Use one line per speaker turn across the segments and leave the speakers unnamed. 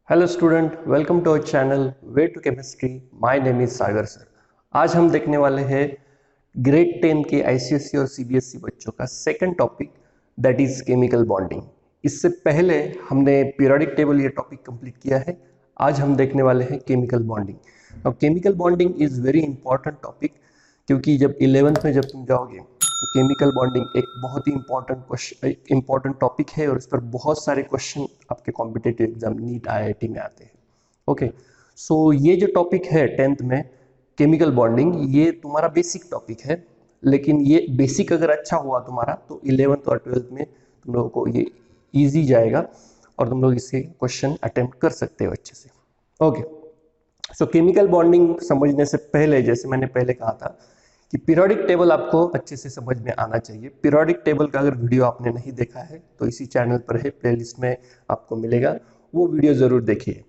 Hello student, welcome to our channel way to chemistry. My name is Sagar sir. आज हम देखने वाले हैं ग्रेड 10 के आईसीएसई और सीबीएसई बच्चों का second topic, that is chemical bonding. इससे पहले हमने पीरियोडिक टेबल ये टॉपिक कंप्लीट किया है। आज हम देखने वाले हैं केमिकल बॉन्डिंग। अब chemical bonding is very important topic, क्योंकि जब 11th में जब तुम जाओगे तो केमिकल बॉन्डिंग एक बहुत ही इंपॉर्टेंट टॉपिक है और इस पर बहुत सारे क्वेश्चन आपके कॉम्पिटेटिव एग्जाम नीट आईआईटी में आते हैं। ओके, सो ये जो टॉपिक है 10th में केमिकल बॉन्डिंग, ये तुम्हारा बेसिक टॉपिक है। लेकिन ये बेसिक अगर अच्छा हुआ तुम्हारा तो 11th और 12th में तुम लोगों को ये ईजी जाएगा और तुम लोग इससे क्वेश्चन अटेम्प्ट कर सकते हो अच्छे से। ओके, सो केमिकल बॉन्डिंग समझने से पहले, जैसे मैंने पहले कहा था कि पीरियोडिक टेबल आपको अच्छे से समझ में आना चाहिए। पीरियोडिक टेबल का अगर वीडियो आपने नहीं देखा है तो इसी चैनल पर है, प्लेलिस्ट में आपको मिलेगा, वो वीडियो ज़रूर देखिए।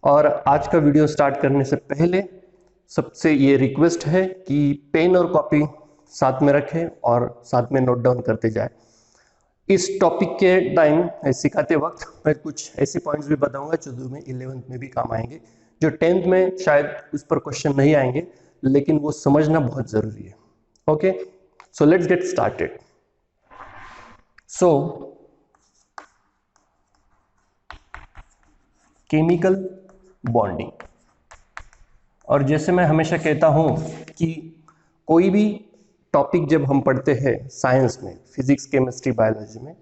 और आज का वीडियो स्टार्ट करने से पहले सबसे ये रिक्वेस्ट है कि पेन और कॉपी साथ में रखें और साथ में नोट डाउन करते जाए। इस टॉपिक के टाइम सिखाते वक्त मैं कुछ ऐसे पॉइंट्स भी बताऊंगा जो तुम्हें 11th में भी काम आएंगे, जो 10th में शायद उस पर क्वेश्चन नहीं आएंगे, लेकिन वो समझना बहुत जरूरी है। Okay, so let's get started. So chemical bonding, और जैसे मैं हमेशा कहता हूं कि कोई भी टॉपिक जब हम पढ़ते हैं साइंस में, फिजिक्स, केमिस्ट्री, बायोलॉजी में,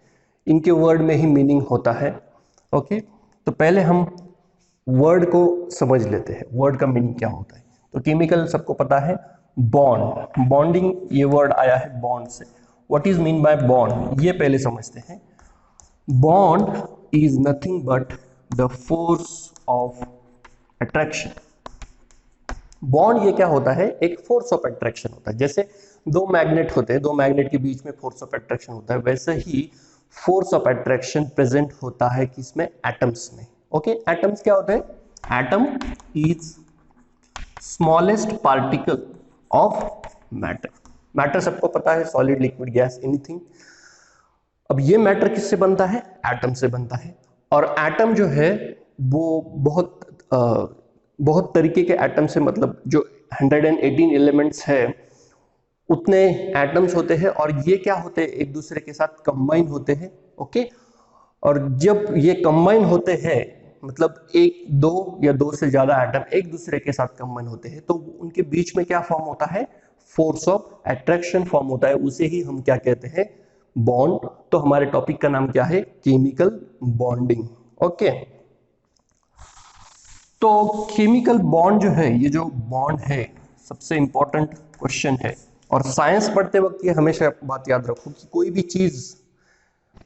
इनके वर्ड में ही मीनिंग होता है। ओके, तो पहले हम वर्ड को समझ लेते हैं, वर्ड का मीनिंग क्या होता है। तो केमिकल सबको पता है, बॉन्ड, बॉन्डिंग, ये वर्ड आया है बॉन्ड से। What is mean by bond, ये पहले समझते हैं। Bond is nothing but the force of attraction. Bond ये क्या होता है, एक फोर्स ऑफ अट्रैक्शन होता है। जैसे दो मैग्नेट होते हैं, दो मैग्नेट के बीच में फोर्स ऑफ अट्रैक्शन होता है, वैसे ही फोर्स ऑफ अट्रैक्शन प्रेजेंट होता है किसमें, एटम्स में। ओके, एटम्स क्या होते हैं, atom is smallest particle of matter. Matter सबको पता है, सॉलिड, लिक्विड, गैस, एनीथिंग। अब ये मैटर किससे बनता है, एटम से बनता है। और एटम जो है वो बहुत तरीके के एटम से, मतलब जो 118 एलिमेंट्स है उतने एटम्स होते हैं, और ये क्या होते हैं, एक दूसरे के साथ कंबाइन होते हैं। ओके, और जब ये कंबाइन होते हैं, मतलब एक, दो या दो से ज्यादा एटम एक दूसरे के साथ कंबाइन होते हैं, तो उनके बीच में क्या फॉर्म होता है, फोर्स ऑफ अट्रैक्शन फॉर्म होता है। उसे ही हम क्या कहते हैं, बॉन्ड। तो हमारे टॉपिक का नाम क्या है, केमिकल बॉन्डिंग। ओके, तो केमिकल बॉन्ड जो है, ये जो बॉन्ड है सबसे इंपॉर्टेंट क्वेश्चन है। और साइंस पढ़ते वक्त ये हमेशा बात याद रखो कि कोई भी चीज,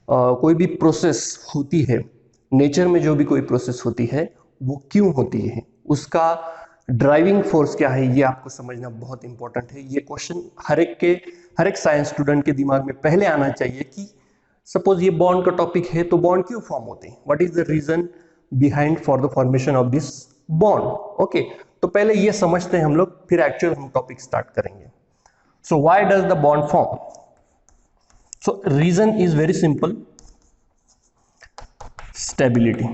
कोई भी प्रोसेस होती है, नेचर में जो भी कोई प्रोसेस होती है वो क्यों होती है, उसका ड्राइविंग फोर्स क्या है, ये आपको समझना बहुत इंपॉर्टेंट है। ये क्वेश्चन हर एक साइंस स्टूडेंट के दिमाग में पहले आना चाहिए कि सपोज ये बॉन्ड का टॉपिक है, तो बॉन्ड क्यों फॉर्म होते हैं, what is the reason behind for the formation of this bond. Okay, तो पहले ये समझते हैं हम लोग, फिर एक्चुअल हम टॉपिक स्टार्ट करेंगे। So why does the bond form. So reason is very simple, stability.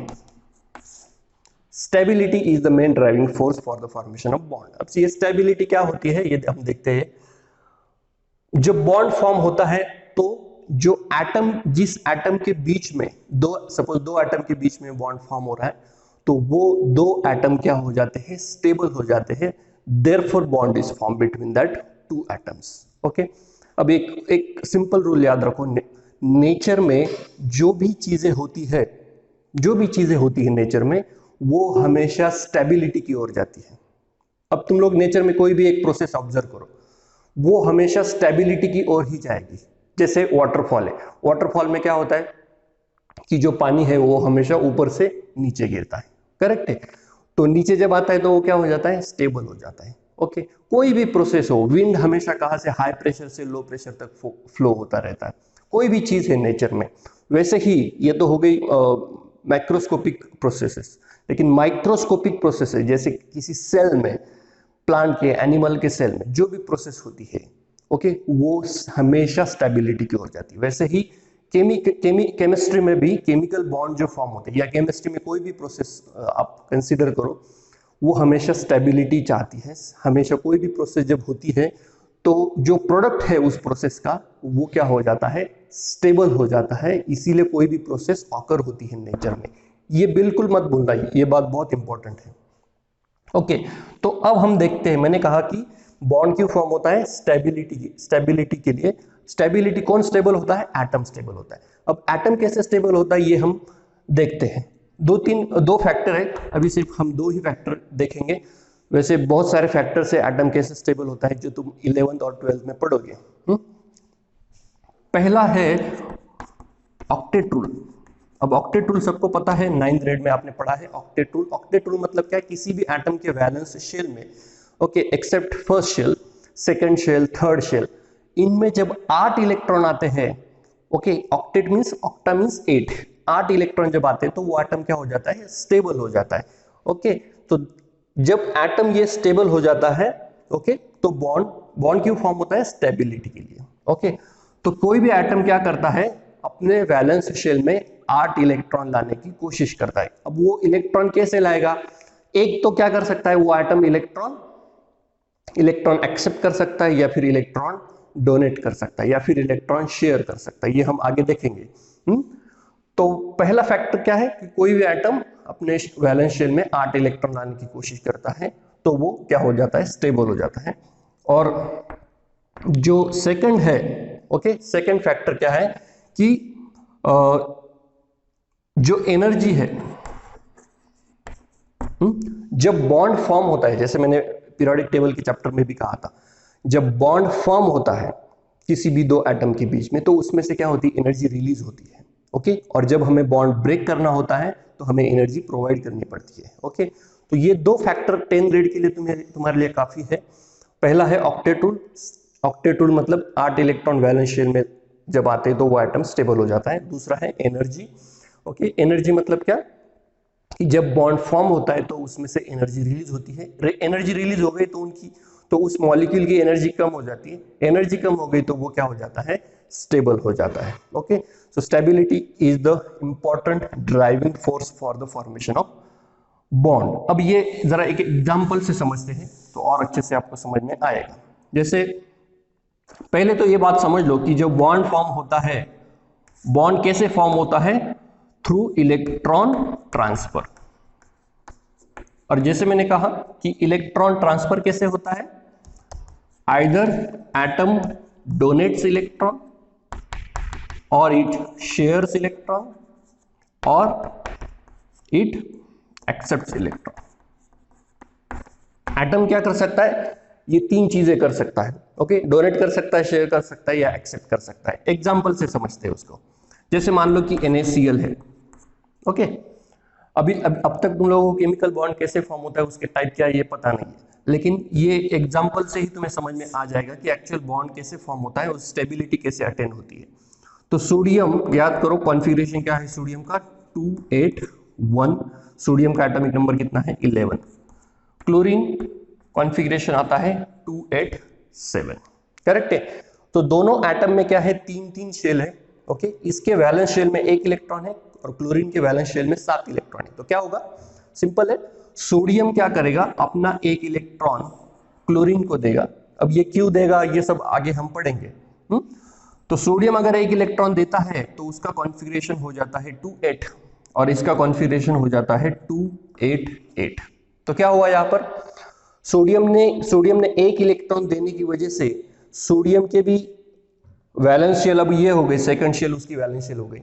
Stability is the main driving force for the formation of bond. अब ये stability क्या होती है, ये हम देखते हैं। जब बॉन्ड फॉर्म होता है तो जो एटम, जिस एटम के बीच में सपोज दो एटम के बीच में बॉन्ड फॉर्म हो रहा है, तो वो दो एटम क्या हो जाते हैं, स्टेबल हो जाते हैं। Therefore bond is form between that two atoms. Okay, अब एक सिंपल रूल याद रखो, नेचर में जो भी चीजें होती है, नेचर में, वो हमेशा स्टेबिलिटी की ओर जाती है। अब तुम लोग नेचर में कोई भी एक प्रोसेस ऑब्जर्व करो, वो हमेशा स्टेबिलिटी की ओर ही जाएगी। जैसे वाटरफॉल है, वाटरफॉल में क्या होता है कि जो पानी है वो हमेशा ऊपर से नीचे गिरता है, करेक्ट है। तो नीचे जब आता है तो वो क्या हो जाता है, स्टेबल हो जाता है। ओके, कोई भी प्रोसेस हो, विंड हमेशा कहां से, हाई प्रेशर से लो प्रेशर तक फ्लो होता रहता है, कोई भी चीज है नेचर में। वैसे ही ये तो हो गई मैक्रोस्कोपिक प्रोसेसेस, लेकिन माइक्रोस्कोपिक प्रोसेस है, जैसे किसी सेल में, प्लांट के, एनिमल के सेल में जो भी प्रोसेस होती है, ओके, वो हमेशा स्टेबिलिटी की ओर जाती है। वैसे ही केमिस्ट्री में भी केमिकल बॉन्ड जो फॉर्म होते हैं, या केमिस्ट्री में कोई भी प्रोसेस आप कंसिडर करो, वो हमेशा स्टेबिलिटी चाहती है। हमेशा कोई भी प्रोसेस जब होती है तो जो प्रोडक्ट है उस प्रोसेस का वो क्या हो जाता है, स्टेबल हो जाता है। इसीलिए कोई भी प्रोसेस ऑकर होती है नेचर में। ये बिल्कुल मत भूलना, ये बात बहुत इंपॉर्टेंट है। ओके, तो अब हम देखते हैं, मैंने कहा कि बॉन्ड क्यों फॉर्म होता है, स्टेबिलिटी के लिए। स्टेबिलिटी, कौन स्टेबल होता है, एटम स्टेबल होता है। अब एटम कैसे स्टेबल होता है ये हम देखते हैं। दो फैक्टर है, अभी सिर्फ हम दो ही फैक्टर देखेंगे। वैसे बहुत सारे फैक्टर से एटम कैसे स्टेबल होता है जो तुम 11th और 12th में पढ़ोगे। पहला है ऑक्टेट रूल। अब ऑक्टेट रूल सबको पता है, 9th ग्रेड में आपने पढ़ा है ऑक्टेट रूल। ऑक्टेट रूल मतलब क्या है, किसी भी एटम के वैलेंस शेल में, okay, except first shell, second shell, third shell, इनमें जब 8 इलेक्ट्रॉन आते हैं, okay, octet means, octa means 8 electron जब आते हैं तो वो एटम क्या हो जाता है, स्टेबल हो जाता है। ओके, तो जब एटम ये स्टेबल हो जाता है, ओके, तो बॉन्ड क्यों फॉर्म होता है, स्टेबिलिटी के लिए। ओके, तो कोई भी एटम क्या करता है, अपने वैलेंस शेल में 8 इलेक्ट्रॉन लाने की कोशिश करता है। अब वो इलेक्ट्रॉन कैसे लाएगा, एक तो क्या कर सकता है वो एटम, इलेक्ट्रॉन एक्सेप्ट कर सकता है, या फिर इलेक्ट्रॉन डोनेट कर सकता है, या फिर इलेक्ट्रॉन शेयर कर सकता है। ये हम आगे देखेंगे। तो पहला फैक्टर क्या है कि कोई भी एटम अपने वैलेंस शेल में 8 इलेक्ट्रॉन लाने की कोशिश करता है तो वो क्या हो जाता है, स्टेबल हो जाता है। और जो सेकंड है, ओके, सेकंड फैक्टर क्या है कि जो एनर्जी है, जब बॉन्ड फॉर्म होता है, जैसे मैंने पीरियोडिक टेबल के चैप्टर में भी कहा था, जब बॉन्ड फॉर्म होता है किसी भी दो एटम के बीच में तो उसमें से क्या होती है, एनर्जी रिलीज होती है। ओके, और जब हमें बॉन्ड ब्रेक करना होता है तो हमें एनर्जी प्रोवाइड करनी पड़ती है। ओके, तो ये दो फैक्टर 10th ग्रेड के लिए तुम्हारे लिए काफी है। पहला है ऑक्टेट रूल। ऑक्टेट रूल मतलब 8 इलेक्ट्रॉन वैलेंस शेल में जब आते हैं तो वो एटम स्टेबल हो जाता है। दूसरा है एनर्जी। ओके, एनर्जी मतलब क्या कि जब बॉन्ड फॉर्म होता है तो उसमें से एनर्जी रिलीज होती है। एनर्जी रिलीज हो गई तो उस मॉलिक्यूल की एनर्जी कम हो जाती है। एनर्जी कम हो गई तो वो क्या हो जाता है, स्टेबल हो जाता है। Okay, so stability is the important driving force for the formation of bond. अब ये जरा एक एग्जांपल से समझते हैं तो और अच्छे से आपको समझ में आएगा। जैसे पहले तो ये बात समझ लो कि जो बॉन्ड फॉर्म होता है, बॉन्ड कैसे फॉर्म होता है, थ्रू इलेक्ट्रॉन ट्रांसफर। और जैसे मैंने कहा कि इलेक्ट्रॉन ट्रांसफर कैसे होता है, आइदर एटम डोनेट्स इलेक्ट्रॉन और इट शेयर्स इलेक्ट्रॉन और इट एक्सेप्ट्स इलेक्ट्रॉन। एटम क्या कर सकता है, ये तीन चीजें कर सकता है। ओके, डोनेट कर सकता है, शेयर कर सकता है या एक्सेप्ट कर सकता है। एग्जांपल से समझते हैं उसको। जैसे मान लो कि NaCl है। ओके, अब तक तुम लोगों को केमिकल बॉन्ड कैसे फॉर्म होता है, उसके टाइप क्या है ये पता नहीं है, लेकिन ये एग्जांपल से ही तुम्हें समझ में आ जाएगा कि एक्चुअल बॉन्ड कैसे फॉर्म होता है और स्टेबिलिटी कैसे अटेन होती है। तो सोडियम, याद करो कॉन्फ़िगरेशन क्या है सोडियम का, 281। सोडियम का एटॉमिक नंबर कितना है, 11। क्लोरीन कॉन्फ़िगरेशन आता है 287। करेक्ट है। तो दोनों एटम में क्या है, 3-3 शेल है। ओके, इसके वैलेंस शेल में 1 इलेक्ट्रॉन है और क्लोरीन के वैलेंस शेल में 7 इलेक्ट्रॉन है। तो क्या होगा, सिंपल है, सोडियम क्या करेगा, अपना 1 इलेक्ट्रॉन क्लोरीन को देगा। अब ये क्यों देगा ये सब आगे हम पढ़ेंगे। तो सोडियम अगर 1 इलेक्ट्रॉन देता है तो उसका कॉन्फ़िगरेशन हो जाता है 28 और इसका कॉन्फ़िगरेशन हो जाता है 288। तो क्या हुआ यहां पर, सोडियम ने 1 इलेक्ट्रॉन देने की वजह से सोडियम के भी वैलेंस शेल अब ये हो गई, सेकंड शेल उसकी वैलेंस शेल हो गई,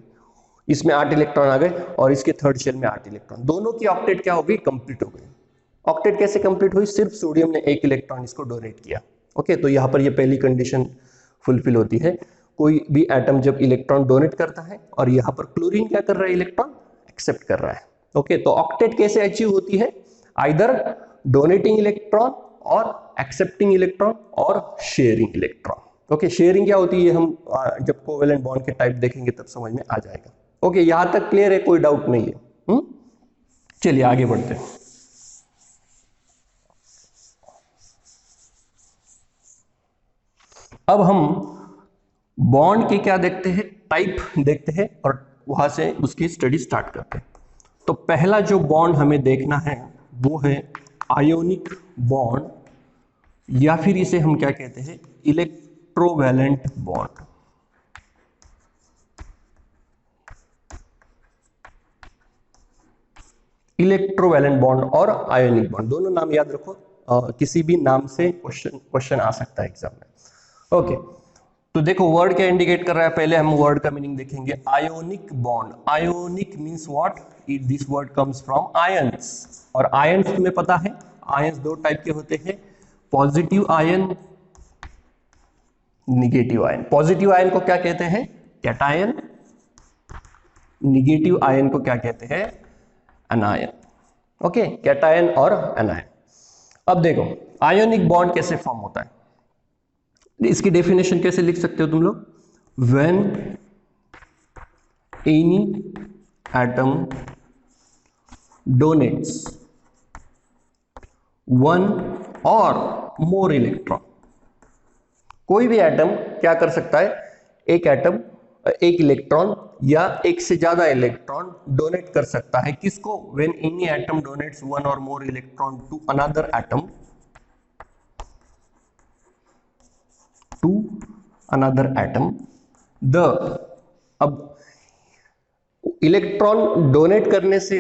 इसमें 8 इलेक्ट्रॉन आ गए और इसके थर्ड शेल में 8 इलेक्ट्रॉन, दोनों की ऑक्टेट क्या हो गई, कंप्लीट हो गई। ऑक्टेट कैसे कंप्लीट हुई, सिर्फ सोडियम ने 1 इलेक्ट्रॉन इसको डोनेट किया। ओके, तो यहां पर ये पहली कंडीशन फुलफिल होती है। कोई भी एटम जब इलेक्ट्रॉन डोनेट करता है और यहां पर क्लोरीन क्या कर रहा है, इलेक्ट्रॉन एक्सेप्ट कर रहा है। ओके, तो ऑक्टेट कैसे अचीव होती है, आइदर डोनेटिंग इलेक्ट्रॉन और एक्सेप्टिंग इलेक्ट्रॉन और शेयरिंग इलेक्ट्रॉन। ओके, शेयरिंग क्या होती है हम जब कोवेलेंट बॉन्ड के टाइप देखेंगे तब समझ में आ जाएगा। ओके, यहां तक क्लियर है, कोई डाउट नहीं है। चलिए आगे बढ़ते हैं। अब हम बॉन्ड के क्या देखते हैं, टाइप देखते हैं और वहां से उसकी स्टडी स्टार्ट करते हैं। तो पहला जो बॉन्ड हमें देखना है वो है आयोनिक बॉन्ड, या फिर इसे हम क्या कहते हैं, इलेक्ट्रोवैलेंट बॉन्ड। इलेक्ट्रोवैलेंट बॉन्ड और आयोनिक बॉन्ड दोनों नाम याद रखो, किसी भी नाम से क्वेश्चन आ सकता है एग्जाम में। ओके, तो देखो वर्ड क्या इंडिकेट कर रहा है, पहले हम वर्ड का मीनिंग देखेंगे। Ionic bond, ionic means what, this word comes from ions, और आयंस तुम्हें पता है आयंस दो टाइप के होते हैं, positive ion, negative ion. Positive ion को क्या कहते हैं, कैटायन, निगेटिव आयन को क्या कहते हैं, एनायन। ओके, कैटायन और एनायन। अब देखो आयोनिक बॉन्ड कैसे फॉर्म होता है, इसकी डेफिनेशन कैसे लिख सकते हो तुम लोग, when any atom donates one और मोर इलेक्ट्रॉन। कोई भी एटम क्या कर सकता है, एक एटम एक इलेक्ट्रॉन या एक से ज्यादा इलेक्ट्रॉन डोनेट कर सकता है, किसको, when any atom donates one और more electron to another atom, to another atom द। अब इलेक्ट्रॉन डोनेट करने से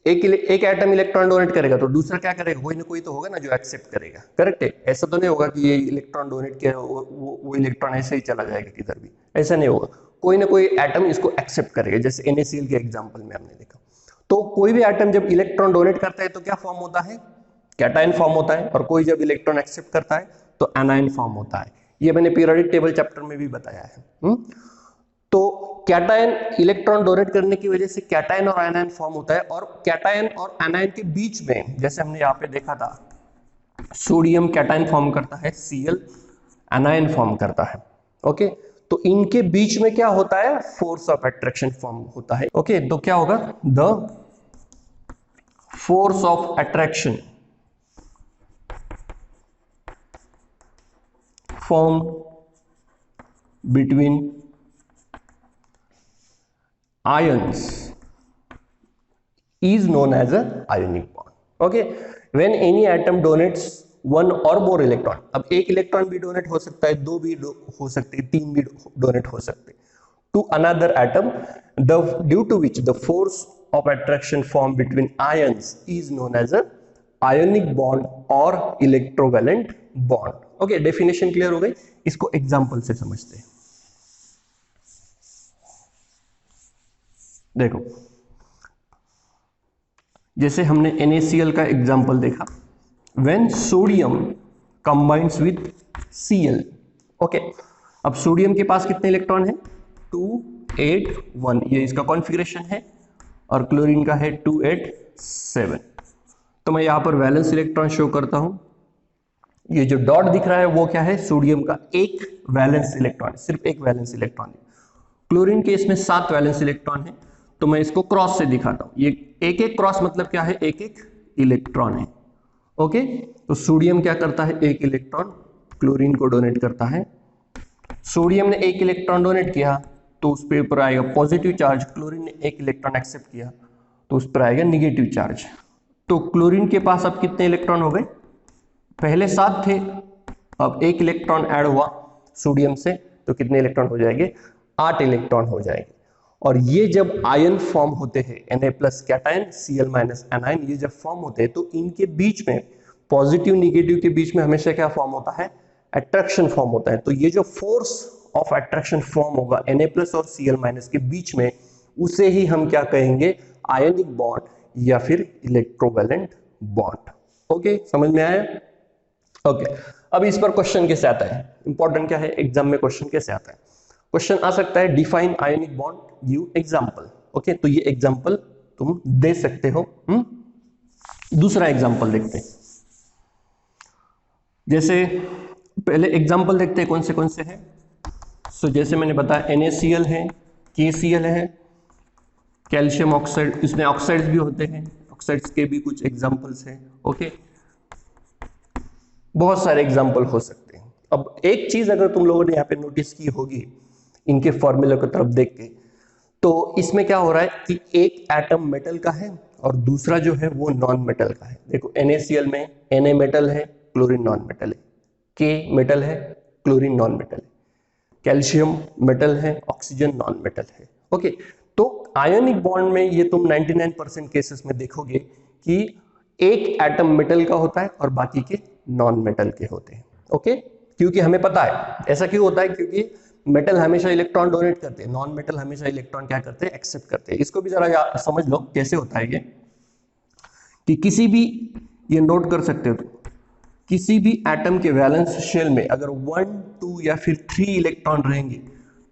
एक एटम इलेक्ट्रॉन डोनेट करेगा तो दूसरा क्या करेगा, कोई ना कोई तो होगा ना जो एक्सेप्ट करेगा, करेक्ट है। ऐसा तो नहीं होगा कि ये इलेक्ट्रॉन डोनेट किया वो इलेक्ट्रॉन ऐसे ही चला जाएगा किधर भी, ऐसा नहीं होगा, कोई ना कोई एटम इसको एक्सेप्ट करेगा, जैसे NaCl के एग्जांपल में हमने देखा। तो कोई भी एटम जब इलेक्ट्रॉन डोनेट करता है तो क्या फॉर्म होता है, कैटायन फॉर्म होता है, और कोई जब इलेक्ट्रॉन एक्सेप्ट करता है तो एनायन फॉर्म होता है। ये मैंने पीरियोडिक टेबल चैप्टर में भी बताया है। तो कैटायन इलेक्ट्रॉन डोनेट करने की वजह से कैटायन और एनायन फॉर्म होता है, और कैटायन और एनायन के बीच में जैसे हमने यहाँ पे देखा था, सोडियम कैटायन फॉर्म करता है, Cl एनायन फॉर्म करता है। ओके, तो इनके बीच में क्या होता है, फोर्स ऑफ अट्रैक्शन फॉर्म होता है। ओके, तो क्या होगा, the force of attraction form between ions is known as a ionic bond. Okay, when any atom donates one or more electron, अब एक इलेक्ट्रॉन भी डोनेट हो सकता है, दो भी हो सकते हैं, तीन भी डोनेट हो सकते हैं to another atom, the due to which the force of attraction formed between ions is known as a ionic bond or electrovalent bond. Okay, definition clear हो गई, इसको एग्जांपल से समझते हैं। देखो जैसे हमने NaCl का एग्जाम्पल देखा, when sodium combines with Cl। Okay, अब सोडियम के पास कितने इलेक्ट्रॉन है, 2 8 1, ये इसका कॉन्फ़िगरेशन है, और क्लोरीन का है 2 8 7। तो मैं यहां पर वैलेंस इलेक्ट्रॉन शो करता हूं, ये जो डॉट दिख रहा है वो क्या है, सोडियम का एक वैलेंस इलेक्ट्रॉन, सिर्फ एक वैलेंस इलेक्ट्रॉन है। क्लोरीन के इसमें 7 वैलेंस इलेक्ट्रॉन है, तो मैं इसको क्रॉस से दिखाता हूं, ये एक एक क्रॉस मतलब क्या है, एक एक इलेक्ट्रॉन है। ओके, तो सोडियम क्या करता है, एक इलेक्ट्रॉन क्लोरीन को डोनेट करता है। सोडियम ने एक इलेक्ट्रॉन डोनेट किया तो उस पे ऊपर आएगा पॉजिटिव चार्ज, क्लोरीन ने एक इलेक्ट्रॉन एक्सेप्ट किया तो उस पर आएगा निगेटिव चार्ज। तो क्लोरीन के पास अब कितने इलेक्ट्रॉन हो गए, पहले 7 थे, अब एक इलेक्ट्रॉन ऐड हुआ सोडियम से तो कितने इलेक्ट्रॉन हो जाएंगे, 8 इलेक्ट्रॉन हो जाएंगे। और ये जब आयन फॉर्म होते हैं, Na plus cation, Cl minus anion, ये जब फॉर्म होते हैं तो इनके बीच में, पॉजिटिव निगेटिव के बीच में हमेशा क्या फॉर्म होता है, अट्रैक्शन फॉर्म होता है। तो ये जो फोर्स ऑफ अट्रैक्शन फॉर्म होगा Na प्लस और Cl माइनस के बीच में, उसे ही हम क्या कहेंगे, आयनिक बॉन्ड या फिर इलेक्ट्रोवैलेंट बॉन्ड। ओके, समझ में आया। ओके, अब इस पर क्वेश्चन कैसे आता है, इंपॉर्टेंट क्या है, एग्जाम में क्वेश्चन कैसे आता है। क्वेश्चन आ सकता है, define ionic bond, give example. Okay, तो ये एग्जांपल तुम दे सकते हो। दूसरा एग्जांपल देखते हैं, जैसे पहले एग्जांपल देखते हैं कौन से हैं। सो जैसे मैंने बताया NaCl है, KCl है, कैल्शियम ऑक्साइड, इसमें ऑक्साइड्स भी होते हैं, ऑक्साइड्स के भी कुछ एग्जांपल्स हैं। ओके, बहुत सारे एग्जांपल हो सकते हैं। अब एक चीज अगर तुम लोगों ने यहाँ पे नोटिस की होगी इनके फॉर्मूले की तरफ देख के, तो इसमें क्या हो रहा है कि एक एटम मेटल का है और दूसरा जो है वो नॉन मेटल का है। देखो NaCl में Na मेटल है, क्लोरीन नॉन मेटल है, K मेटल है, क्लोरीन नॉन मेटल है, कैल्शियम मेटल है, ऑक्सीजन नॉन मेटल है। ओके, तो आयोनिक बॉन्ड में ये तुम 99% केसेस में देखोगे कि एक एटम मेटल का होता है और बाकी के नॉन मेटल के होते हैं। ओके, क्योंकि हमें पता है ऐसा क्यों होता है, क्योंकि मेटल हमेशा इलेक्ट्रॉन डोनेट करते हैं, नॉन मेटल हमेशा इलेक्ट्रॉन क्या करते हैं, एक्सेप्ट करते हैं। इसको भी जरा समझ लो कैसे होता है ये, कि किसी भी, ये नोट कर सकते हो, किसी भी एटम के वैलेंस शेल में अगर 1, 2 या फिर 3 इलेक्ट्रॉन रहेंगे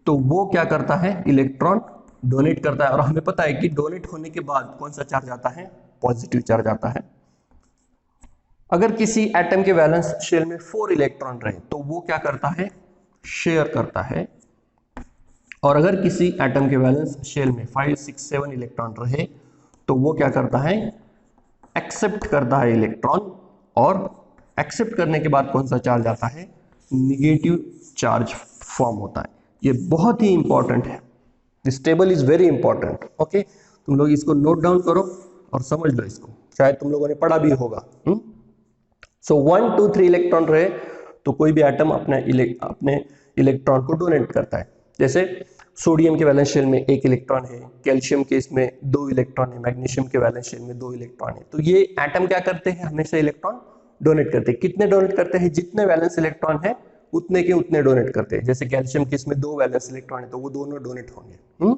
तो वो क्या करता है, इलेक्ट्रॉन डोनेट करता है। और हमें पता है कि डोनेट होने के बाद कौन सा चार्ज आता है, पॉजिटिव चार्ज आता है। अगर किसी एटम के वैलेंस शेल में 4 इलेक्ट्रॉन रहे तो वो क्या करता है, शेयर करता है। और अगर किसी एटम के वैलेंस शेल में 5, 6, 7 इलेक्ट्रॉन रहे तो वो क्या करता है, एक्सेप्ट करता है इलेक्ट्रॉन। और एक्सेप्ट करने के बाद कौन सा चार्ज आता है, निगेटिव चार्ज फॉर्म होता है। ये बहुत ही इंपॉर्टेंट है, this table is very important. Okay, तुम लोग इसको नोट डाउन करो और समझ लो इसको, शायद तुम लोगों ने पढ़ा भी होगा। सो 1, 2, 3 इलेक्ट्रॉन रहे तो कोई भी एटम अपने इलेक्ट्रॉन को डोनेट करता है। जैसे सोडियम के वैलेंस शेल में 1 इलेक्ट्रॉन है, कैल्शियम के इसमें 2 इलेक्ट्रॉन है, मैग्नीशियम के वैलेंस शेल में 2 इलेक्ट्रॉन है। तो ये एटम क्या करते हैं, हमेशा इलेक्ट्रॉन डोनेट करते हैं। कितने डोनेट करते हैं, जितने वैलेंस इलेक्ट्रॉन है उतने के उतने डोनेट करते हैं। जैसे कैल्शियम के इसमें 2 वैलेंस इलेक्ट्रॉन है तो वो दोनों डोनेट होंगे।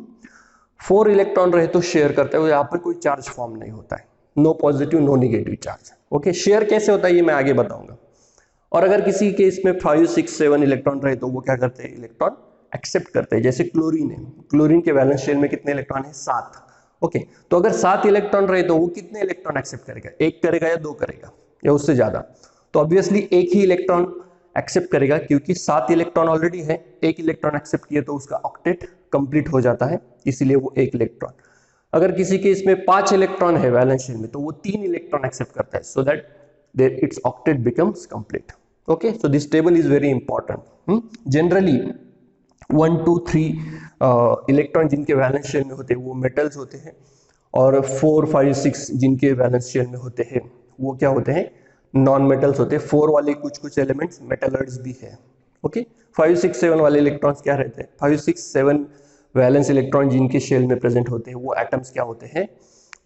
4 इलेक्ट्रॉन रहे तो शेयर करते हैं, यहाँ पर कोई चार्ज फॉर्म नहीं होता है, no positive no negative charge. Okay, share कैसे होता है ये मैं आगे बताऊंगा। और अगर किसी के इसमें 5, 6, 7 इलेक्ट्रॉन रहे तो वो क्या करते हैं, इलेक्ट्रॉन एक्सेप्ट करते हैं। जैसे क्लोरीन है, क्लोरीन के वैलेंस शेल में कितने इलेक्ट्रॉन है, 7। ओके, तो अगर 7 इलेक्ट्रॉन रहे तो वो कितने इलेक्ट्रॉन एक्सेप्ट करेगा, 1 करेगा या 2 करेगा या उससे ज्यादा। तो ऑब्वियसली एक ही इलेक्ट्रॉन एक्सेप्ट करेगा, क्योंकि 7 इलेक्ट्रॉन ऑलरेडी है, 1 इलेक्ट्रॉन एक्सेप्ट किए तो उसका ऑक्टेट कंप्लीट हो जाता है, इसीलिए वो 1 इलेक्ट्रॉन। अगर किसी के इसमें 5 इलेक्ट्रॉन है वैलेंस शेल में तो वो 3 इलेक्ट्रॉन एक्सेप्ट करता है, so that their it's octet becomes complete. Okay, so this table is very important. Generally 1, 2, 3 electron जिनके वैलेंस शेल में होते हैं वो मेटल्स होते हैं, और 4, 5, 6 जिनके वैलेंस शेल में होते हैं वो क्या होते हैं, नॉन मेटल्स होते हैं। 4 वाले कुछ एलिमेंट्स मेटलॉइड्स भी है। ओके, 5, 6, 7 वाले इलेक्ट्रॉन्स क्या रहते हैं, 5, 6, 7 वैलेंस इलेक्ट्रॉन जिनके शेल में प्रेजेंट होते हैं वो एटम्स क्या होते हैं,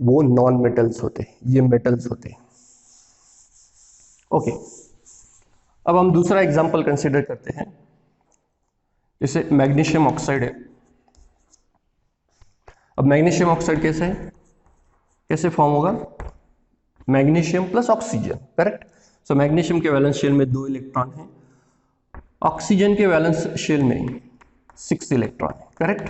वो नॉन मेटल्स होते हैं, ये मेटल्स होते हैं। ओके, अब हम दूसरा एग्जांपल कंसीडर करते हैं। जैसे मैग्नीशियम ऑक्साइड है। अब मैग्नीशियम ऑक्साइड कैसे फॉर्म होगा, मैग्नीशियम प्लस ऑक्सीजन, करेक्ट। सो मैग्नीशियम के वैलेंस शेल में 2 इलेक्ट्रॉन है, ऑक्सीजन के वैलेंस शेल में 6 इलेक्ट्रॉन है, करेक्ट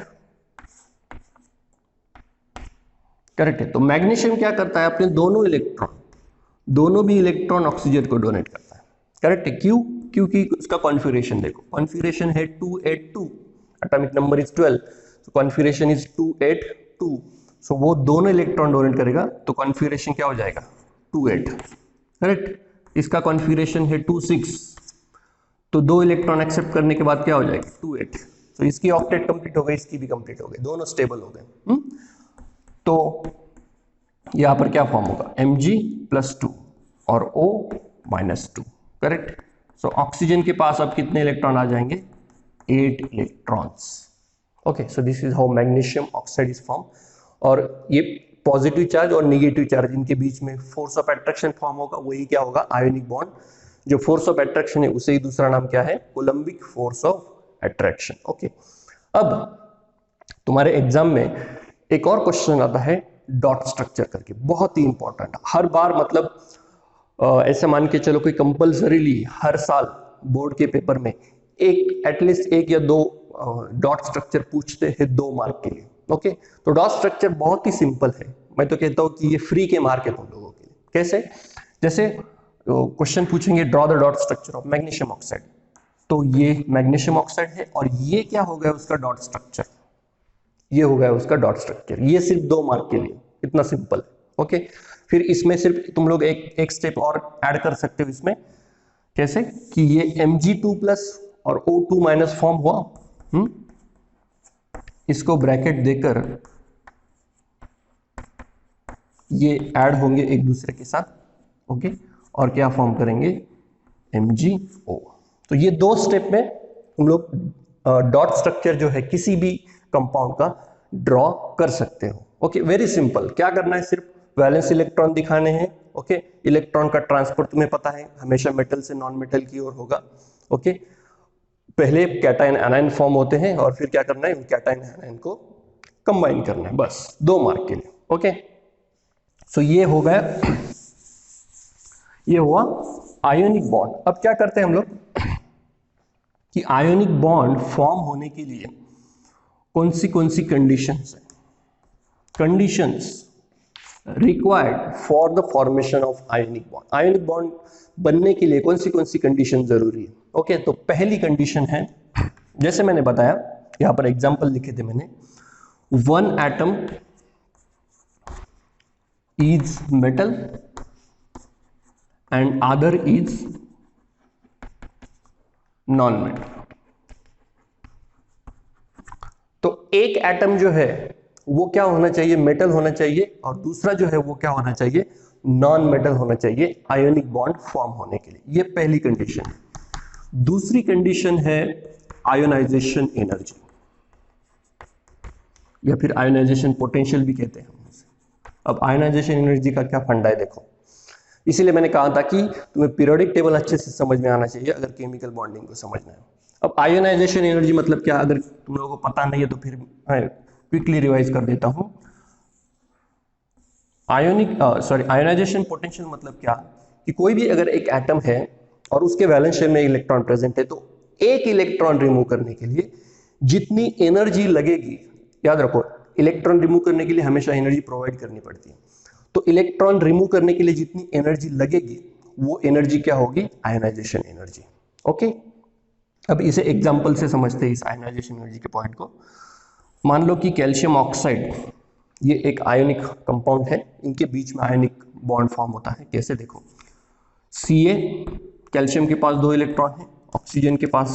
है। तो मैग्नीशियम क्या करता है, अपने दोनों भी इलेक्ट्रॉन ऑक्सीजन को डोनेट करता है, करेक्ट है। क्यों, क्योंकि उसका कॉन्फिगरेशन देखो, कॉन्फिगरेशन है 282, atomic number is 12, so configuration is 282, सो वो दोनों इलेक्ट्रॉन डोनेट करेगा तो कॉन्फिगरेशन क्या हो जाएगा, 28, करेक्ट। इसका कॉन्फिगरेशन है 26, तो 2 इलेक्ट्रॉन एक्सेप्ट करने के बाद क्या हो जाएगा, 28, तो इसकी ऑक्टेट कंप्लीट हो गई, इसकी भी कंप्लीट हो गई, दोनों स्टेबल हो गए। तो यहां पर क्या फॉर्म होगा, Mg+2 और O-2, करेक्ट। सो ऑक्सीजन के पास अब कितने इलेक्ट्रॉन आ जाएंगे, 8 electrons. Okay, so this is how magnesium oxide is form. और ये पॉजिटिव चार्ज और नेगेटिव चार्ज इनके बीच में फोर्स ऑफ अट्रैक्शन फॉर्म होगा, वही क्या होगा, आयोनिक बॉन्ड। जो फोर्स ऑफ अट्रैक्शन है उसे ही दूसरा नाम क्या है, Coulombic force of attraction. Okay, अब तुम्हारे एग्जाम में एक और क्वेश्चन आता है डॉट स्ट्रक्चर करके, बहुत ही इंपॉर्टेंट। हर बार मतलब ऐसे मान के चलो कोई कंपल्सरीली हर साल बोर्ड के पेपर में एटलीस्ट 1 या 2 डॉट स्ट्रक्चर पूछते हैं 2 मार्क के लिए। ओके, तो डॉट स्ट्रक्चर बहुत ही सिंपल है, मैं तो कहता हूं कि ये फ्री के मार्क है तुम लोगों के लिए। कैसे, जैसे क्वेश्चन पूछेंगे draw the dot structure of magnesium oxide, तो ये मैग्नीशियम ऑक्साइड है और ये क्या हो गया उसका डॉट स्ट्रक्चर, ये हो गया उसका डॉट स्ट्रक्चर। ये सिर्फ 2 मार्क के लिए, इतना सिंपल। ओके, फिर इसमें सिर्फ तुम लोग एक स्टेप और ऐड कर सकते हो इसमें, कैसे कि ये Mg2+ और O2- फॉर्म हुआ। इसको ब्रैकेट देकर ये ऐड होंगे एक दूसरे के साथ, ओके, और क्या फॉर्म करेंगे, MgO। तो ये 2 स्टेप में हम लोग डॉट स्ट्रक्चर जो है किसी भी कंपाउंड का ड्रॉ कर सकते हो। Okay, very simple. क्या करना है, सिर्फ वैलेंस इलेक्ट्रॉन दिखाने हैं। ओके, इलेक्ट्रॉन का ट्रांसपोर्ट तुम्हें पता है हमेशा मेटल से नॉन मेटल की ओर होगा। ओके, पहले कैटायन एनायन फॉर्म होते हैं और फिर क्या करना है, कैटायन एनायन को कंबाइन करना है, बस 2 मार्क के लिए। ओके, सो ये हो गया, ये हुआ आयोनिक बॉन्ड। अब क्या करते हैं हम लोग कि आयोनिक बॉन्ड फॉर्म होने के लिए कौन सी कंडीशंस है, conditions required for the formation of ionic bond. Ionic bond बनने के लिए कौन सी कंडीशन जरूरी है। ओके, तो पहली कंडीशन है, जैसे मैंने बताया, यहां पर एग्जांपल लिखे थे मैंने, 1 atom is metal and other is non-metal। तो एक एटम जो है वो क्या होना चाहिए, मेटल होना चाहिए, और दूसरा जो है वो क्या होना चाहिए, नॉन मेटल होना चाहिए आयोनिक बॉन्ड फॉर्म होने के लिए। ये पहली कंडीशन है। दूसरी कंडीशन है आयोनाइजेशन एनर्जी, या फिर आयोनाइजेशन पोटेंशियल भी कहते हैं। अब आयोनाइजेशन एनर्जी का क्या फंडा है, देखो, इसीलिए मैंने कहा था कि तुम्हें पीरियोडिक टेबल अच्छे से समझ में आना चाहिए अगर केमिकल बॉन्डिंग को समझना है। अब आयोनाइजेशन एनर्जी मतलब क्या, अगर तुम लोगों को पता नहीं है तो फिर मैं क्विकली रिवाइज कर देता हूं। आयोनाइजेशन पोटेंशियल मतलब क्या, कि कोई भी अगर एक एटम है और उसके वैलेंस शेल में इलेक्ट्रॉन प्रेजेंट है, तो एक इलेक्ट्रॉन रिमूव करने के लिए जितनी एनर्जी लगेगी, याद रखो इलेक्ट्रॉन रिमूव करने के लिए हमेशा एनर्जी प्रोवाइड करनी पड़ती है, तो इलेक्ट्रॉन रिमूव करने के लिए जितनी एनर्जी लगेगी वो एनर्जी क्या होगी, आयोनाइजेशन एनर्जी। ओके, अब इसे एग्जांपल से समझते हैं इस आयोनाइजेशन एनर्जी के पॉइंट को। मान लो कि कैल्शियम ऑक्साइड ये एक आयोनिक कंपाउंड है, इनके बीच में आयोनिक बॉन्ड फॉर्म होता है। कैसे, देखो, Ca, कैल्शियम के पास 2 इलेक्ट्रॉन है, ऑक्सीजन के पास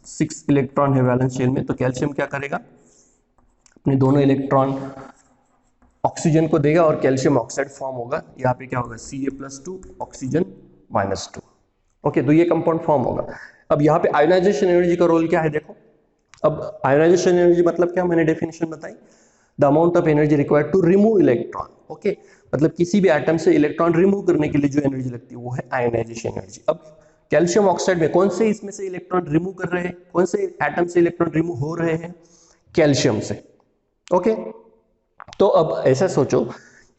6 इलेक्ट्रॉन है वैलेंस शेल में, तो कैल्शियम क्या करेगा, अपने दोनों इलेक्ट्रॉन ऑक्सीजन को देगा और कैल्शियम ऑक्साइड फॉर्म होगा। यहाँ पे क्या होगा, Ca+2 ऑक्सीजन -2। ओके, तो ये कंपाउंड फॉर्म होगा। अब यहाँ पे आयोनाइजेशन एनर्जी का रोल क्या है, देखो, अब आयोनाइजेशन एनर्जी मतलब क्या, मैंने डेफिनेशन बताई, the amount of energy required to remove electron. Okay, मतलब किसी भी एटम से इलेक्ट्रॉन रिमूव करने के लिए जो एनर्जी लगती है वो है आयोनाइजेशन एनर्जी। अब कैल्शियम ऑक्साइड में कौन से इसमें से इलेक्ट्रॉन रिमूव कर रहे हैं, कौन से एटम से इलेक्ट्रॉन रिमूव हो रहे हैं, कैल्शियम से। ओके, तो अब ऐसा सोचो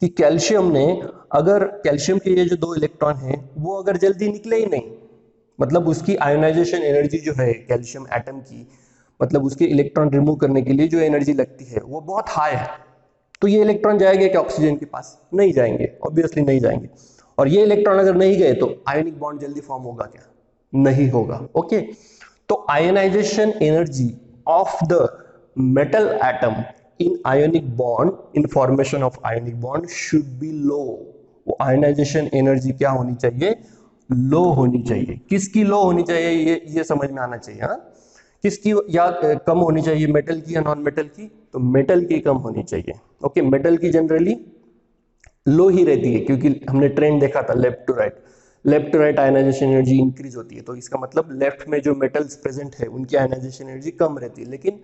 कि कैल्शियम ने, अगर कैल्शियम के ये जो 2 इलेक्ट्रॉन हैं वो अगर जल्दी निकले ही नहीं, मतलब उसकी आयोनाइजेशन एनर्जी जो है कैल्शियम एटम की, मतलब उसके इलेक्ट्रॉन रिमूव करने के लिए जो एनर्जी लगती है वो बहुत हाई है, तो ये इलेक्ट्रॉन जाएंगे क्या ऑक्सीजन के पास, नहीं जाएंगे, ऑब्वियसली नहीं जाएंगे। और ये इलेक्ट्रॉन अगर नहीं गए तो आयोनिक बॉन्ड जल्दी फॉर्म होगा क्या, नहीं होगा। ओके, तो ionisation energy of the metal atom in ionic bond, in formation of ionic bond should be low। वो आयोनाइजेशन एनर्जी क्या होनी चाहिए, लो होनी चाहिए। किसकी लो होनी चाहिए, ये समझ में आना चाहिए। हाँ, किसकी या कम होनी चाहिए, मेटल की या नॉन मेटल की, तो मेटल की कम होनी चाहिए। ओके, मेटल की जनरली लो ही रहती है, क्योंकि हमने ट्रेंड देखा था left to right ionisation energy increase होती है, तो इसका मतलब लेफ्ट में जो मेटल्स प्रेजेंट है उनकी आयोनाइजेशन एनर्जी कम रहती है। लेकिन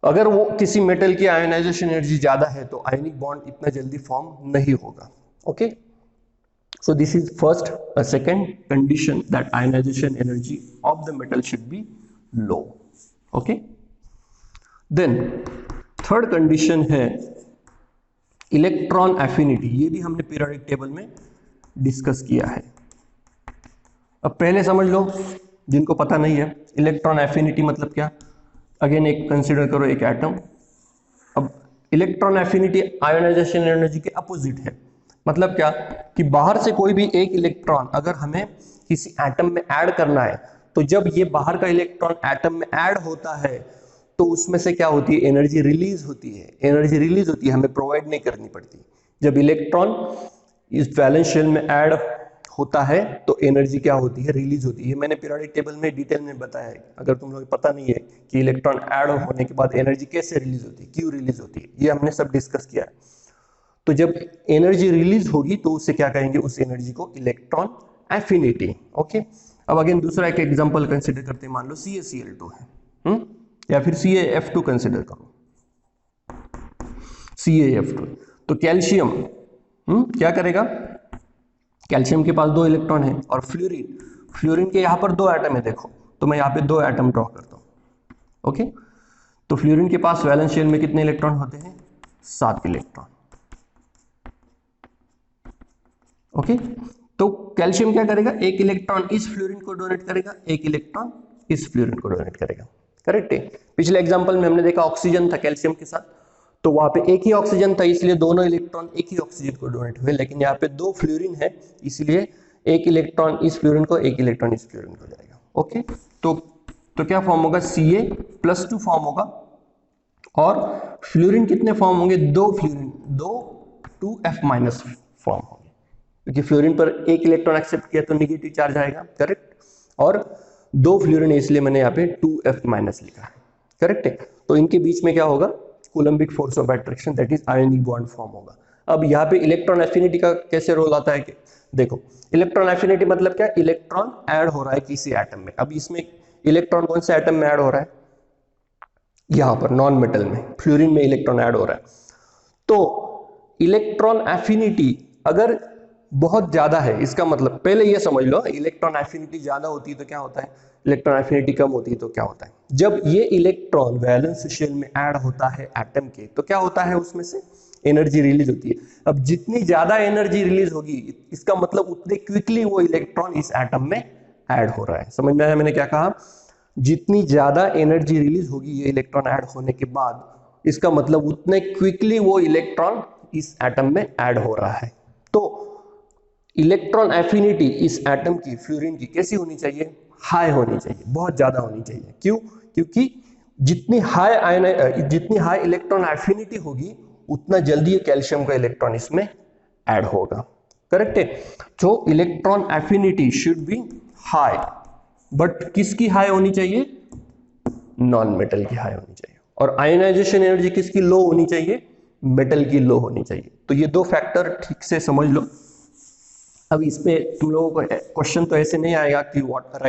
अगर वो किसी मेटल की आयोनाइजेशन एनर्जी ज्यादा है तो आयोनिक बॉन्ड इतना जल्दी फॉर्म नहीं होगा। Okay, so this is first second condition, that ionisation energy of the metal should be low. Okay, then third condition है इलेक्ट्रॉन एफिनिटी। ये भी हमने पीरियोडिक टेबल में डिस्कस किया है। अब पहले समझ लो, जिनको पता नहीं है, इलेक्ट्रॉन एफिनिटी मतलब क्या। अगेन एक कंसीडर करो एक एटम। अब इलेक्ट्रॉन एफिनिटी आयोनाइजेशन एनर्जी के अपोजिट है। मतलब क्या कि बाहर से कोई भी एक इलेक्ट्रॉन अगर हमें किसी एटम में ऐड करना है, तो जब ये बाहर का इलेक्ट्रॉन एटम में ऐड होता है तो उसमें से क्या होती है, एनर्जी रिलीज होती है। एनर्जी रिलीज होती है, हमें प्रोवाइड नहीं करनी पड़ती। जब इलेक्ट्रॉन इस वैलेंस शेल में ऐड होता है तो एनर्जी क्या होती है, रिलीज होती है। मैंने पीरियोडिक टेबल में डिटेल में बताया है। अगर तुम लोग पता नहीं है कि इलेक्ट्रॉन ऐड होने के बाद एनर्जी कैसे रिलीज होती है, क्यों रिलीज होती है, ये हमने सब डिस्कस किया है। तो जब एनर्जी रिलीज होगी तो उससे क्या कहेंगे, उस एनर्जी को इलेक्ट्रॉन एफिनिटी। ओके, अब अगेन दूसरा एक एग्जांपल कंसीडर करते हैं। मान लो CaCl2 है, या फिर CaF2 कंसीडर करो। CaF2 तो कैल्शियम क्या करेगा, कैल्शियम के पास 2 इलेक्ट्रॉन है, और फ्लोरीन, फ्लोरीन के यहां पर 2 एटम है। देखो तो मैं यहां पे 2 एटम ड्रॉ करता हूं। ओके, तो फ्लोरीन के पास वैलेंस शेल में कितने इलेक्ट्रॉन होते हैं, 7 इलेक्ट्रॉन। ओके, तो कैल्शियम क्या करेगा, 1 इलेक्ट्रॉन इस फ्लोरीन को डोनेट करेगा, 1 इलेक्ट्रॉन इस फ्लोरीन को डोनेट करेगा। करेक्ट है। पिछले एग्जांपल में हमने देखा ऑक्सीजन था कैल्शियम के साथ, तो वहां पे एक ही ऑक्सीजन था, इसलिए दोनों इलेक्ट्रॉन एक ही ऑक्सीजन को डोनेट हुए। लेकिन यहाँ पे 2 फ्लोरीन है, इसलिए 1 इलेक्ट्रॉन इस फ्लोरीन को, 1 इलेक्ट्रॉन इस फ्लोरीन को जाएगा। ओके, तो क्या फॉर्म होगा, Ca+2 फॉर्म होगा, और फ्लोरीन कितने फॉर्म होंगे, 2 फ्लोरीन, 2F- फॉर्म होंगे, क्योंकि फ्लोरीन पर 1 इलेक्ट्रॉन एक्सेप्ट किया तो नेगेटिव चार्ज आएगा। करेक्ट, और 2 फ्लोरीन है इसलिए मैंने यहाँ पे 2F- लिखा है। करेक्ट है। तो इनके बीच में क्या होगा, Coulombic force of attraction, that is ionic bond form होगा। अब यहाँ पे इलेक्ट्रॉन एफिनिटी का कैसे रोल आता है कि देखो, इलेक्ट्रॉन एफिनिटी मतलब क्या, इलेक्ट्रॉन ऐड हो रहा है किसी एटम में। अब इसमें इलेक्ट्रॉन कौन से एटम में ऐड हो रहा है, यहां पर नॉन मेटल में, फ्लोरीन में इलेक्ट्रॉन ऐड हो रहा है। तो इलेक्ट्रॉन एफिनिटी अगर बहुत ज्यादा है, इसका मतलब पहले ये समझ लो, इलेक्ट्रॉन एफिनिटी ज्यादा होती है तो क्या होता है, इलेक्ट्रॉन एफिनिटी कम होती है तो क्या होता है, जब ये इलेक्ट्रॉन वैलेंस शेल में ऐड होता है एटम के, तो क्या होता है, उसमें से एनर्जी रिलीज होती है। अब जितनी ज्यादा एनर्जी रिलीज होगी, इसका मतलब उतने क्विकली वो इलेक्ट्रॉन इस एटम में ऐड हो रहा है। समझ में आया मैंने क्या कहा, जितनी ज्यादा एनर्जी रिलीज होगी ये इलेक्ट्रॉन ऐड होने के बाद, इसका मतलब उतने क्विकली वो इलेक्ट्रॉन इस एटम में ऐड हो रहा है। तो इलेक्ट्रॉन एफिनिटी इस एटम की, फ्लोरीन की कैसी होनी चाहिए, हाई होनी चाहिए, बहुत ज्यादा होनी चाहिए। क्यों, क्योंकि जितनी हाई इलेक्ट्रॉन एफिनिटी होगी, उतना जल्दी ये कैल्शियम का इलेक्ट्रॉन इसमें ऐड होगा। करेक्ट है। तो electron affinity should be high, but किसकी हाई होनी चाहिए, नॉन मेटल की हाई होनी चाहिए। और आयोनाइजेशन एनर्जी किसकी लो होनी चाहिए, मेटल की लो होनी चाहिए। तो ये 2 फैक्टर ठीक से समझ लो। अब इस पे तुम लोगों को क्वेश्चन तो ऐसे नहीं आएगा कि what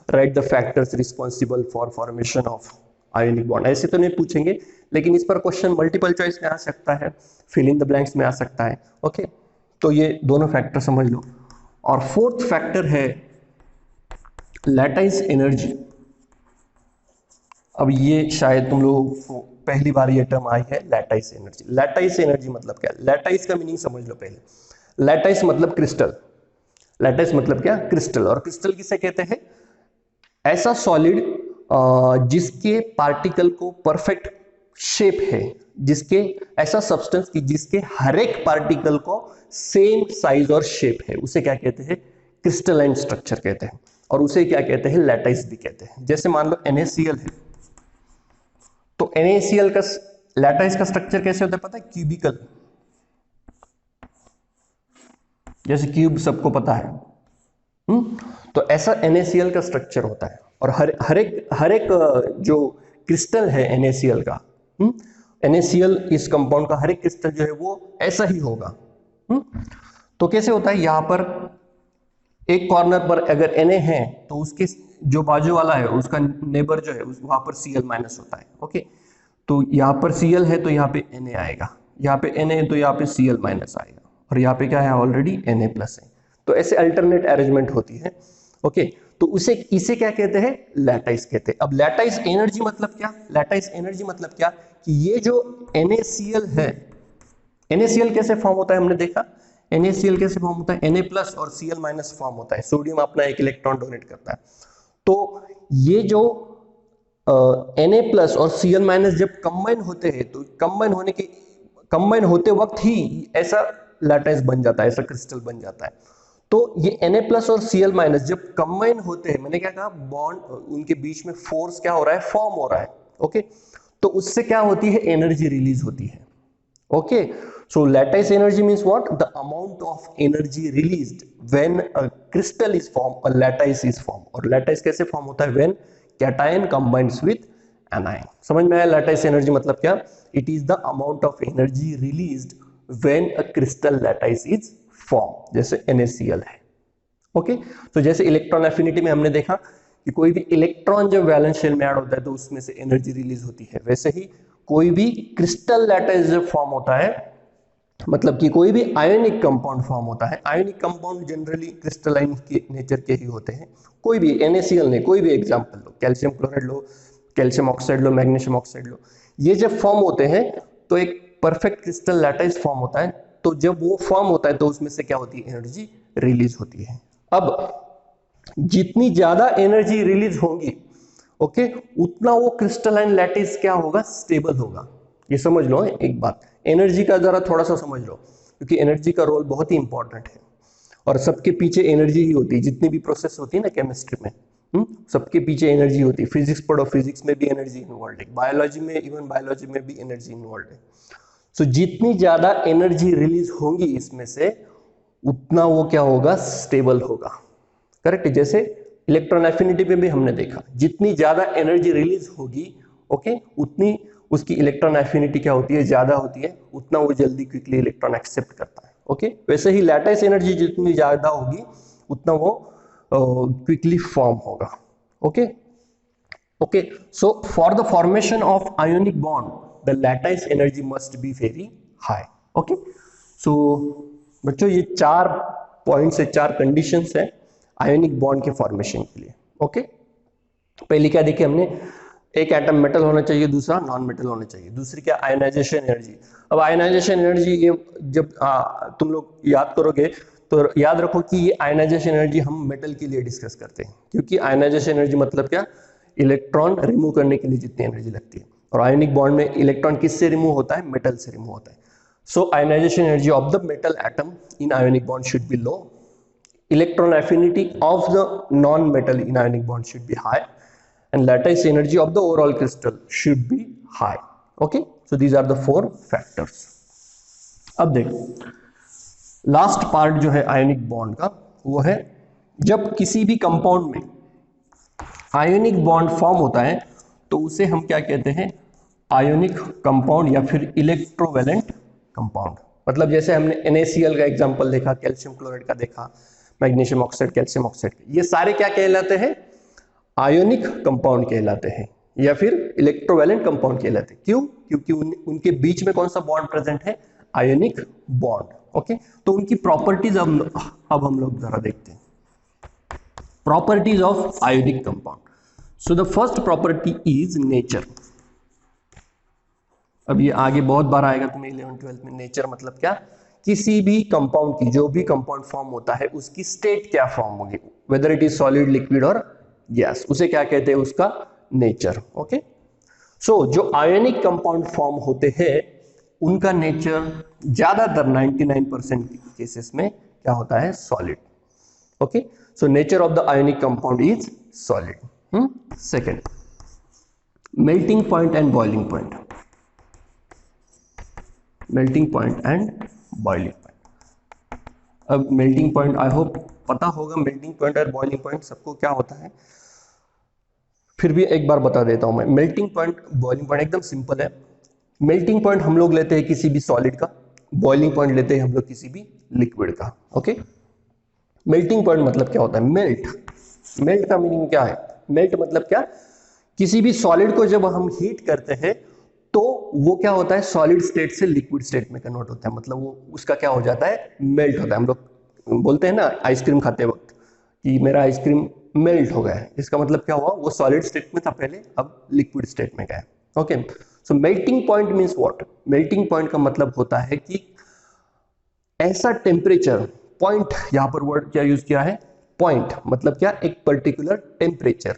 right the factors responsible for formation of ionic bond, ऐसे तो नहीं पूछेंगे, लेकिन इस पर क्वेश्चन मल्टीपल चॉइस में आ सकता है, फिल इन द ब्लैंक्स में आ सकता है। ओके, तो ये दोनों फैक्टर समझ लो। और 4th फैक्टर है लैटाइस एनर्जी। अब ये शायद तुम लोगों को पहली बार ये टर्म आई है, लैटाइस एनर्जी। लैटाइस एनर्जी मतलब क्या, लैटाइस का मीनिंग समझ लो पहले। लैटाइस मतलब क्रिस्टल, लैटाइस मतलब क्या, क्रिस्टल। और क्रिस्टल किसे कहते हैं, ऐसा सॉलिड जिसके पार्टिकल को परफेक्ट शेप है, जिसके ऐसा सब्सटेंस की जिसके हर एक पार्टिकल को सेम साइज और शेप है, उसे क्या कहते हैं, क्रिस्टलाइन स्ट्रक्चर कहते हैं। और उसे क्या कहते हैं, लैटाइस भी कहते हैं। जैसे मान लो NaCl है, तो NaCl का लैटाइस का स्ट्रक्चर कैसे होता है पता है, क्यूबिकल, जैसे क्यूब सबको पता है। तो ऐसा NaCl का स्ट्रक्चर होता है। और हर एक जो क्रिस्टल है NaCl का, NaCl इस कंपाउंड का हर एक क्रिस्टल जो है वो ऐसा ही होगा। तो कैसे होता है, यहां पर एक कॉर्नर पर अगर Na है तो उसके जो बाजू वाला है उसका नेबर जो है वहां पर Cl- होता है। ओके, तो यहाँ पर Cl है तो यहाँ पे Na आएगा, यहाँ पे Na है तो यहाँ पे Cl- आएगा, और यहाँ पे क्या है, ऑलरेडी Na+ है। तो ऐसे अल्टरनेट अरेंजमेंट होती है। ओके, तो इसे क्या कहते हैं, लैटाइस कहते हैं। अब लैटाइस एनर्जी मतलब क्या, लैटाइस एनर्जी मतलब क्या, कि ये जो NaCl है, NaCl कैसे फॉर्म होता है, हमने देखा NaCl कैसे फॉर्म होता है, Na+ और Cl- फॉर्म होता है, सोडियम अपना 1 इलेक्ट्रॉन डोनेट करता है। तो ये जो Na+ और Cl- जब कंबाइन होते हैं, तो कंबाइन होते वक्त ही ऐसा लैटाइस बन जाता है, ऐसा क्रिस्टल बन जाता है। तो ये Na+ और Cl- जब कंबाइन होते हैं, मैंने क्या कहा, बॉन्ड उनके बीच में फोर्स क्या हो रहा है, फॉर्म हो रहा है। ओके, तो उससे क्या होती है, एनर्जी रिलीज होती है। Okay, So lattice energy means what? The amount of energy released when a crystal is formed, a lattice is formed. और lattice कैसे form होता है? When cation combines with anion. समझ में आया lattice energy मतलब क्या? It is the amount of energy released when a crystal lattice is formed. जैसे NaCl है. ओके तो जैसे इलेक्ट्रॉन एफिनिटी में हमने देखा कि कोई भी इलेक्ट्रॉन जब वैलेंस शेल में ऐड होता है तो उसमें से एनर्जी रिलीज होती है, वैसे ही कोई भी क्रिस्टल लैटिस जब फॉर्म होता है, मतलब कि कोई भी आयोनिक कंपाउंड फॉर्म होता है, आयोनिक कंपाउंड जनरली क्रिस्टलाइन के नेचर के ही होते हैं, कोई भी NaCl नहीं, कोई भी एग्जांपल लो, कैल्शियम क्लोराइड लो, कैल्शियम ऑक्साइड लो, मैग्नीशियम ऑक्साइड लो, ये जब फॉर्म होते हैं तो एक परफेक्ट क्रिस्टल लैटिस फॉर्म होता है। तो जब वो फॉर्म होता है तो उसमें से क्या होती है? एनर्जी रिलीज होती है। अब जितनी ज्यादा एनर्जी रिलीज होगी, ओके, उतना वो क्रिस्टलाइन लैटिस क्या होगा? स्टेबल होगा। ये समझ लो एक बात, एनर्जी का जरा थोड़ा सा समझ लो, क्योंकि एनर्जी का रोल बहुत ही इंपॉर्टेंट है और सबके पीछे एनर्जी ही होती है। जितनी भी प्रोसेस होती है ना केमिस्ट्री में, सबके पीछे एनर्जी होती है। फिजिक्स पढ़ो, फिजिक्स में भी एनर्जी इन्वॉल्व है, बायोलॉजी में, इवन बायोलॉजी में भी एनर्जी इन्वॉल्व है। सो जितनी ज्यादा एनर्जी रिलीज होगी इसमें से, उतना वो क्या होगा? स्टेबल होगा। करेक्ट। जैसे इलेक्ट्रॉन एफिनिटी पे भी हमने देखा, जितनी ज्यादा एनर्जी रिलीज होगी, ओके, उतनी उसकी इलेक्ट्रॉन एफिनिटी क्या होती है? ज्यादा होती है, उतना वो जल्दी क्विकली इलेक्ट्रॉन एक्सेप्ट करता है। ओके, वैसे ही लैटिस एनर्जी जितनी ज्यादा होगी उतना वो क्विकली फॉर्म होगा। Okay okay, so for the formation of ionic bond the lattice energy must be very high. Okay, so बच्चों ये 4 पॉइंट्स है, 4 कंडीशंस है आयोनिक बॉन्ड के फॉर्मेशन के लिए। ओके, पहली क्या देखी हमने? एक एटम मेटल होना चाहिए, दूसरा नॉन मेटल होना चाहिए, दूसरी क्या? Ionisation energy. अब आयोनाइजेशन एनर्जी ये जब तुम लोग याद करोगे तो याद रखो कि ये आयोनाइजेशन एनर्जी हम मेटल के लिए डिस्कस करते हैं, क्योंकि आयोनाइजेशन एनर्जी मतलब क्या? इलेक्ट्रॉन रिमूव करने के लिए जितनी एनर्जी लगती है, और आयोनिक बॉन्ड में इलेक्ट्रॉन किससे रिमूव होता है? मेटल से रिमूव होता है। So ionization energy of the metal atom in ionic bond should be low. Electron affinity of the non-metal in ionic bond should be high, and lattice energy of the overall crystal should be high. Okay, so these are the 4 factors. अब देखो last part जो है ionic bond का, वो है जब किसी भी कंपाउंड में आयोनिक बॉन्ड फॉर्म होता है तो उसे हम क्या कहते हैं? आयोनिक कंपाउंड या फिर इलेक्ट्रोवैलेंट कंपाउंड। मतलब जैसे हमने NaCl का एग्जांपल देखा, कैल्शियम क्लोराइड का देखा, मैग्नीशियम ऑक्साइड, कैल्शियम ऑक्साइड, ये सारे क्या कहलाते हैं? आयोनिक कंपाउंड कहलाते हैं या फिर इलेक्ट्रोवैलेंट कंपाउंड कहलाते हैं। क्यों? क्योंकि उनके बीच में कौन सा बॉन्ड प्रेजेंट है? Ionic bond. ओके, तो उनकी प्रॉपर्टीज अब हम लोग जरा देखते हैं। Properties of ionic compound. So the first property is nature. अब ये आगे बहुत बार आएगा तुम्हें 11th-12th में। नेचर मतलब क्या? किसी भी कंपाउंड की, जो भी कंपाउंड फॉर्म होता है उसकी स्टेट क्या फॉर्म होगी, whether it is solid, liquid और गैस, उसे क्या कहते हैं? उसका नेचर। ओके, सो जो आयोनिक कंपाउंड फॉर्म होते हैं उनका नेचर ज्यादातर 99% केसेस में क्या होता है? Solid. Okay, so nature of the ionic compound is solid. Second, melting point and boiling point. Melting point and boiling point. अब मेल्टिंग पॉइंट आई होप पता होगा, मेल्टिंग पॉइंट और बॉइलिंग पॉइंट सबको क्या होता है, फिर भी एक बार बता देता हूं मैं। मेल्टिंग पॉइंट, बॉइलिंग पॉइंट एकदम सिंपल है। मेल्टिंग पॉइंट हम लोग लेते हैं किसी भी सॉलिड का, बॉइलिंग पॉइंट लेते हैं हम लोग किसी भी लिक्विड का। ओके, मेल्टिंग पॉइंट मतलब क्या होता है? मेल्ट। मेल्ट का मीनिंग क्या है? मेल्ट मतलब क्या? किसी भी सॉलिड को जब हम हीट करते हैं तो वो क्या होता है? सॉलिड स्टेट से लिक्विड स्टेट में कन्वर्ट होता है, मतलब वो उसका क्या हो जाता है? मेल्ट होता है। हम लोग बोलते हैं ना आइसक्रीम खाते वक्त कि मेरा आइसक्रीम मेल्ट हो गया है, इसका मतलब क्या हुआ? वो सॉलिड स्टेट में था पहले, अब लिक्विड स्टेट में गया। Okay, so melting point means what? Melting point का मतलब होता है कि ऐसा टेम्परेचर, पॉइंट, यहां पर वर्ड क्या यूज किया है? पॉइंट मतलब क्या? एक particular temperature,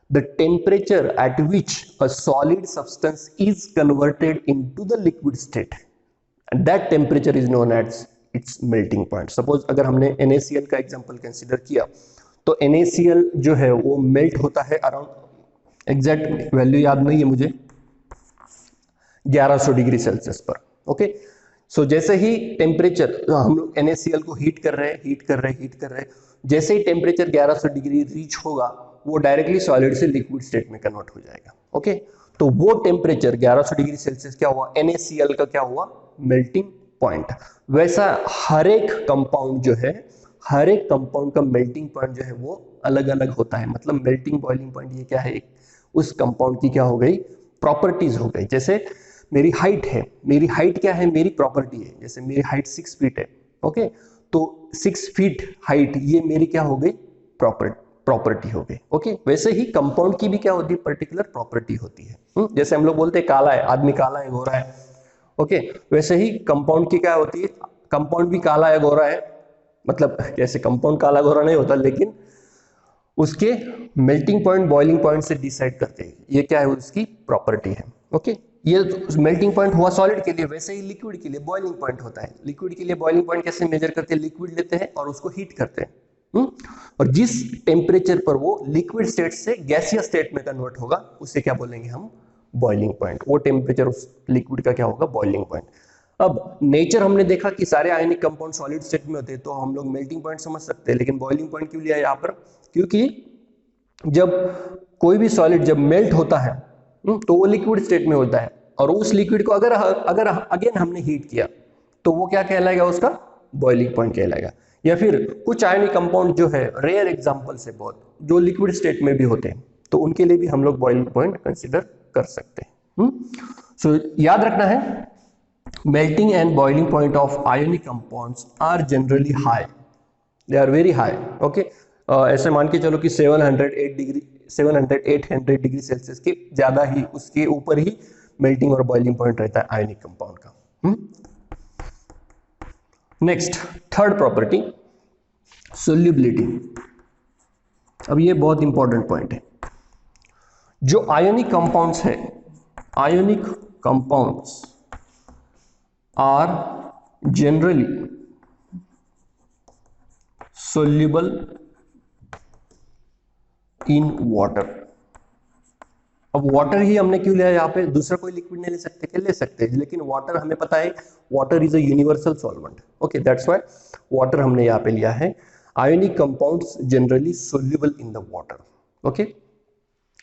the temperature at which a solid substance is converted into the liquid state, and that temperature is known as its melting point. Suppose अगर हमने NaCl का एग्जांपल कंसीडर किया तो NaCl जो है वो मेल्ट होता है अराउंड, एग्जैक्ट वैल्यू याद नहीं है मुझे, 1100 डिग्री सेल्सियस पर। ओके, जैसे ही टेम्परेचर, हम लोग NaCl को हीट कर रहे हैं, जैसे ही टेम्परेचर 1100 डिग्री रीच होगा वो डायरेक्टली सॉलिड से लिक्विड स्टेट में कन्वर्ट हो जाएगा। ओके, तो वो टेम्परेचर 1100 डिग्री सेल्सियस क्या हुआ, NaCl का क्या हुआ, मेल्टिंग पॉइंट। वैसा हर एक कंपाउंड जो है, हर एक कंपाउंड का मेल्टिंग पॉइंट जो है वो अलग अलग होता है। मतलब मेल्टिंग बॉइलिंग पॉइंट ये क्या है, उस कंपाउंड की क्या हो गई, प्रॉपर्टीज हो गई। जैसे मेरी हाइट है, मेरी हाइट क्या है, मेरी प्रॉपर्टी है। जैसे मेरी हाइट 6 फीट है, ओके, तो 6 फीट हाइट ये मेरी क्या हो गई, प्रॉपर्टी हो गई। ओके, वैसे ही कंपाउंड की भी क्या होती है, पर्टिकुलर प्रॉपर्टी होती है। जैसे हम लोग बोलते हैं काला है, आदमी काला है, गोरा है, ओके, वैसे ही कंपाउंड की क्या होती है, कंपाउंड भी काला है, गोरा है। मतलब कैसे, कंपाउंड काला गोरा नहीं होता, लेकिन उसके मेल्टिंग पॉइंट बॉइलिंग पॉइंट से डिसाइड करते हैं, ये क्या है, उसकी प्रॉपर्टी है। ओके, ये मेल्टिंग पॉइंट हुआ सॉलिड के लिए, वैसे ही लिक्विड के लिए बॉइलिंग पॉइंट होता है। लिक्विड के लिए बॉइलिंग पॉइंट कैसे मेजर करते हैं, लिक्विड लेते हैं और उसको हीट करते हैं, और जिस टेम्परेचर पर वो लिक्विड स्टेट से गैसियस स्टेट में कन्वर्ट होगा उसे क्या बोलेंगे हम, बॉइलिंग पॉइंट। वो टेम्परेचर उस लिक्विड का क्या होगा, बॉइलिंग पॉइंट। अब नेचर हमने देखा कि सारे आयनिक कंपाउंड सॉलिड स्टेट में होते हैं, तो हम लोग मेल्टिंग पॉइंट समझ सकते हैं। लेकिन बॉइलिंग पॉइंट क्यों लिया यहाँ पर, क्योंकि जब कोई भी सॉलिड जब मेल्ट होता है तो वो लिक्विड स्टेट में होता है, और उस लिक्विड को अगर अगर अगेन हमने हीट किया तो वो क्या कहलाएगा, उसका बॉइलिंग पॉइंट कहलाएगा। या फिर कुछ आयनिक कंपाउंड जो है, रेयर एग्जांपल्स है बहुत, जो लिक्विड स्टेट में भी होते हैं, तो उनके लिए भी हम लोग बॉइलिंग पॉइंट कंसीडर कर सकते हैं। सो याद रखना है, melting and boiling point of ionic compounds are generally high, they are very high। okay, ऐसे मान के चलो कि 700-800 डिग्री सेल्सियस के ज्यादा ही, उसके ऊपर ही मेल्टिंग और बॉइलिंग पॉइंट रहता है आयनिक कंपाउंड का। Next, third property, solubility. अब ये बहुत इंपॉर्टेंट पॉइंट है। जो आयनिक कंपाउंड्स है, ionic compounds are generally soluble in water। अब वाटर ही हमने क्यों लिया यहाँ पे, दूसरा कोई लिक्विड नहीं ले सकते, क्या ले सकते हैं, लेकिन वाटर हमें पता है water is a universal solvent. Okay, that's why water हमने यहाँ पे लिया है। Ionic compounds generally soluble in the water. Okay,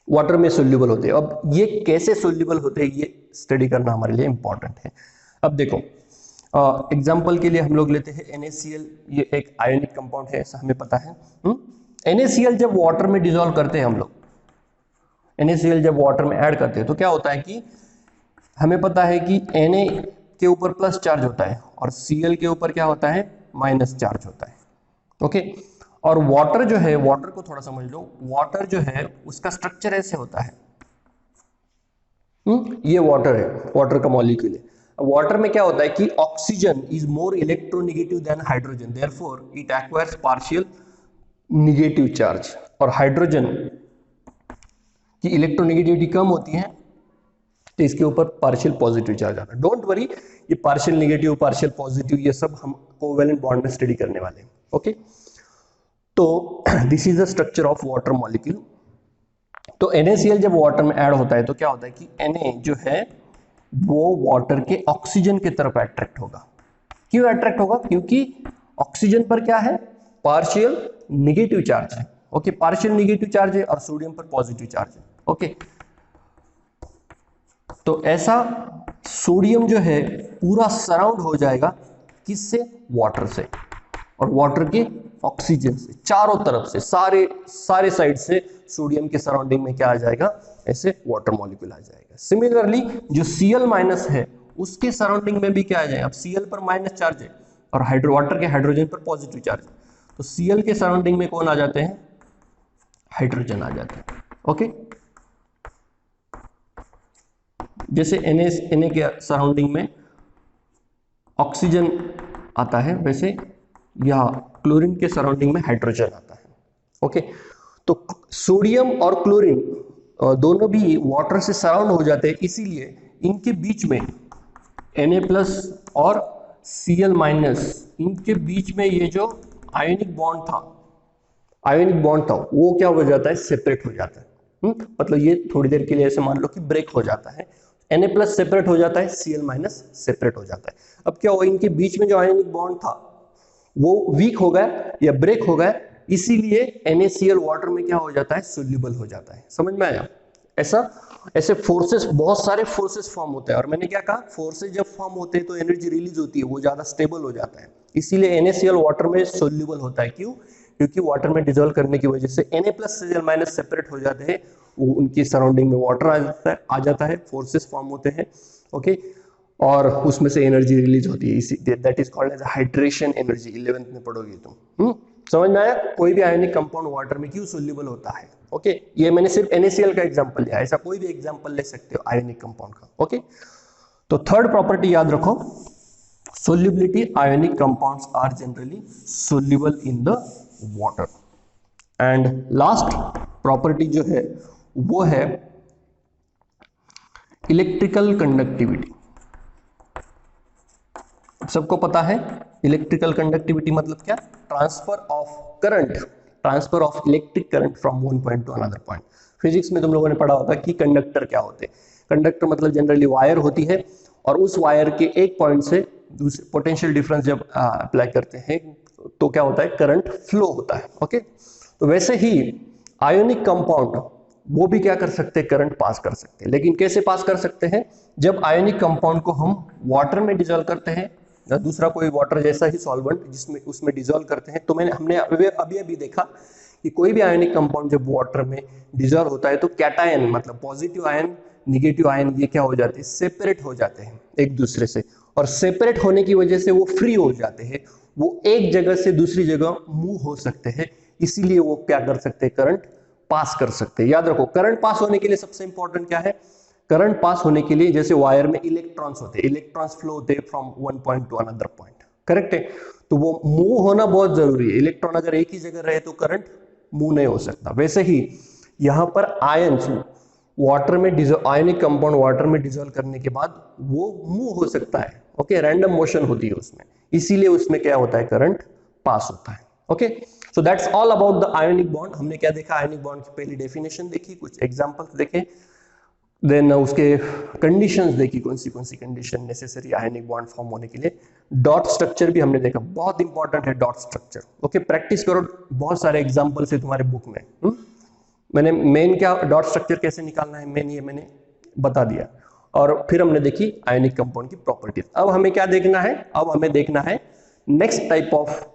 water में सोल्यूबल होते हैं। अब ये कैसे सोल्यूबल होते हैं, ये स्टडी करना हमारे लिए इंपॉर्टेंट है। अब देखो, एग्जाम्पल के लिए हम लोग लेते हैं NaCl, ये एक आयनिक कंपाउंड है, ऐसा हमें पता है। NaCl जब वाटर में डिसॉल्व करते हैं हम लोग, NaCl जब वाटर में ऐड करते हैं तो क्या होता है कि हमें पता है कि Na के ऊपर प्लस चार्ज होता है और Cl के ऊपर क्या होता है, माइनस चार्ज होता है। ओके, और वाटर जो है, वाटर को थोड़ा समझ लो, वाटर जो है उसका स्ट्रक्चर ऐसे होता है। ये वाटर है, वाटर का मॉलिक्यूल है। वाटर में क्या होता है कि oxygen is more electronegative than hydrogen, therefore it acquires partial negative charge. और हाइड्रोजन की इलेक्ट्रोनेगेटिविटी कम होती है तो इसके ऊपर पार्शियल पॉजिटिव चार्ज आता है। डोंट वरी, ये पार्शियल नेगेटिव, पार्शियल पॉजिटिव, ये सब हम कोवेलेंट बॉन्ड में स्टडी करने वाले हैं। ओके, तो this is the structure of water molecule. तो NaCl जब वाटर में ऐड होता है तो क्या होता है कि Na जो है वो वाटर के ऑक्सीजन की तरफ अट्रैक्ट होगा। क्यों अट्रैक्ट होगा, क्योंकि ऑक्सीजन पर क्या है, पार्शियल नेगेटिव चार्ज है। ओके, पार्शियल नेगेटिव चार्ज है और सोडियम पर पॉजिटिव चार्ज है। ओके, तो ऐसा सोडियम जो है पूरा सराउंड हो जाएगा किससे, वाटर से, और वाटर के ऑक्सीजन से, चारों तरफ से, सारे साइड से सोडियम के सराउंडिंग में क्या आ जाएगा, ऐसे वाटर मॉलिक्यूल आ जाएगा। सिमिलरली जो Cl माइनस है उसके सराउंडिंग में भी क्या आ जाएगा, अब Cl पर माइनस चार्ज है और वाटर के हाइड्रोजन पर पॉजिटिव चार्ज है, तो Cl के सराउंडिंग में कौन आ जाते हैं, हाइड्रोजन आ जाते हैं। ओके, जैसे Na के सराउंडिंग में ऑक्सीजन आता है, वैसे यहाँ क्लोरीन के सराउंडिंग में हाइड्रोजन आता है। ओके, तो सोडियम और क्लोरीन दोनों भी वाटर से सराउंड हो जाते हैं, इसीलिए इनके बीच में Na+ और Cl-, इनके बीच में ये जो आयनिक बॉन्ड था वो क्या हो जाता है, सेपरेट हो जाता है। मतलब ये थोड़ी देर के लिए ऐसे मान लो कि ब्रेक हो जाता है। Na+ सेपरेट हो जाता है, Cl- सेपरेट हो जाता है। अब क्या हुआ, इनके बीच में जो आयनिक बॉन्ड था वो वीक हो गया या ब्रेक हो गया, इसीलिए NaCl वाटर में क्या हो जाता है, सोल्यूबल हो जाता है। समझ में आया? ऐसे फोर्सेस, बहुत सारे फोर्सेस फॉर्म होते हैं, और मैंने क्या कहा, फोर्सेस जब फॉर्म होते हैं तो एनर्जी रिलीज होती है, वो ज्यादा स्टेबल हो जाता है, इसीलिए NaCl वाटर में सोल्यूबल होता है। क्यों? क्योंकि वाटर में डिजोल्व करने की वजह से Na+Cl- सेपरेट हो जाते हैं, वो उनकी सराउंडिंग में वाटर आ जाता है, फोर्सेस फॉर्म होते हैं, ओके, और उसमें से एनर्जी रिलीज होती है, इसी that is called as hydration energy. 11th में पढ़ोगे तुम। समझ में आया? कोई भी आयनिक कंपाउंड वाटर में क्यों सोल्यूबल होता है, ओके। ये मैंने सिर्फ NaCl का एग्जांपल लिया, ऐसा कोई भी एग्जांपल ले सकते हो आयनिक कंपाउंड का, ओके। तो थर्ड प्रॉपर्टी याद रखो, solubility, ionic compounds are generally soluble in the water। And last property जो है वो है इलेक्ट्रिकल कंडक्टिविटी। सबको पता है इलेक्ट्रिकल कंडक्टिविटी मतलब क्या? Transfer of current, transfer of electric current from one point two another point. Physics में तुम लोगों ने पढ़ा होगा कि कंडक्टर क्या होते हैं। कंडक्टर मतलब जनरली वायर होती है, और उस वायर के एक पॉइंट से दूसरे पोटेंशियल डिफरेंस जब अप्लाई करते हैं तो क्या होता है, करंट फ्लो होता है, ओके। तो वैसे ही आयोनिक कंपाउंड वो भी क्या कर सकते हैं, करंट पास कर सकते हैं। लेकिन कैसे पास कर सकते हैं? जब आयोनिक कंपाउंड को हम वाटर में डिजोल्व करते हैं या दूसरा कोई वाटर जैसा ही सॉल्वेंट जिसमें उसमें डिजोल्व करते हैं, तो हमने अभी अभी देखा कि कोई भी आयोनिक कंपाउंड जब वाटर में डिजोल्व होता है तो कैटायन मतलब पॉजिटिव आयन, निगेटिव आयन, ये क्या हो जाते हैं, सेपरेट हो जाते हैं एक दूसरे से, और सेपरेट होने की वजह से वो फ्री हो जाते हैं, वो एक जगह से दूसरी जगह मूव हो सकते हैं, इसीलिए वो क्या कर सकते हैं, करंट पास कर सकते हैं। याद रखो, करंट पास होने के लिए सबसे इंपॉर्टेंट क्या है? करंट पास होने के लिए जैसे वायर में इलेक्ट्रॉन्स होते हैं, इलेक्ट्रॉन्स फ्लो होते हैं from one point two another point, correct है? तो वो मूव होना बहुत जरूरी है। इलेक्ट्रॉन अगर एक ही जगह रहे तो करंट मूव नहीं हो सकता। वैसे ही यहां पर आयंस वाटर में डिजोल्व, आयनिक कंपाउंड वाटर में डिजोल्व करने के बाद वो मूव हो सकता है, ओके, रैंडम मोशन होती है उसमें, इसीलिए उसमें क्या होता है, करंट पास होता है, okay. So that's all about the ionic bond. हमने क्या देखा, आयनिक बॉन्ड की पहली डेफिनेशन देखी, कुछ एग्जांपल्स देखे, देन उसके कंडीशंस देखी, कौन सी condition necessary ionic bond form होने के लिए। डॉट स्ट्रक्चर भी हमने देखा, बहुत इंपॉर्टेंट है डॉट स्ट्रक्चर, ओके। प्रैक्टिस करो, बहुत सारे एग्जांपल्स है तुम्हारे बुक में। मैंने मेन क्या डॉट स्ट्रक्चर कैसे निकालना है, मेन ये मैंने बता दिया। और फिर हमने देखी आयनिक कंपाउंड की प्रॉपर्टीज। अब हमें क्या देखना है, अब हमें देखना है next type of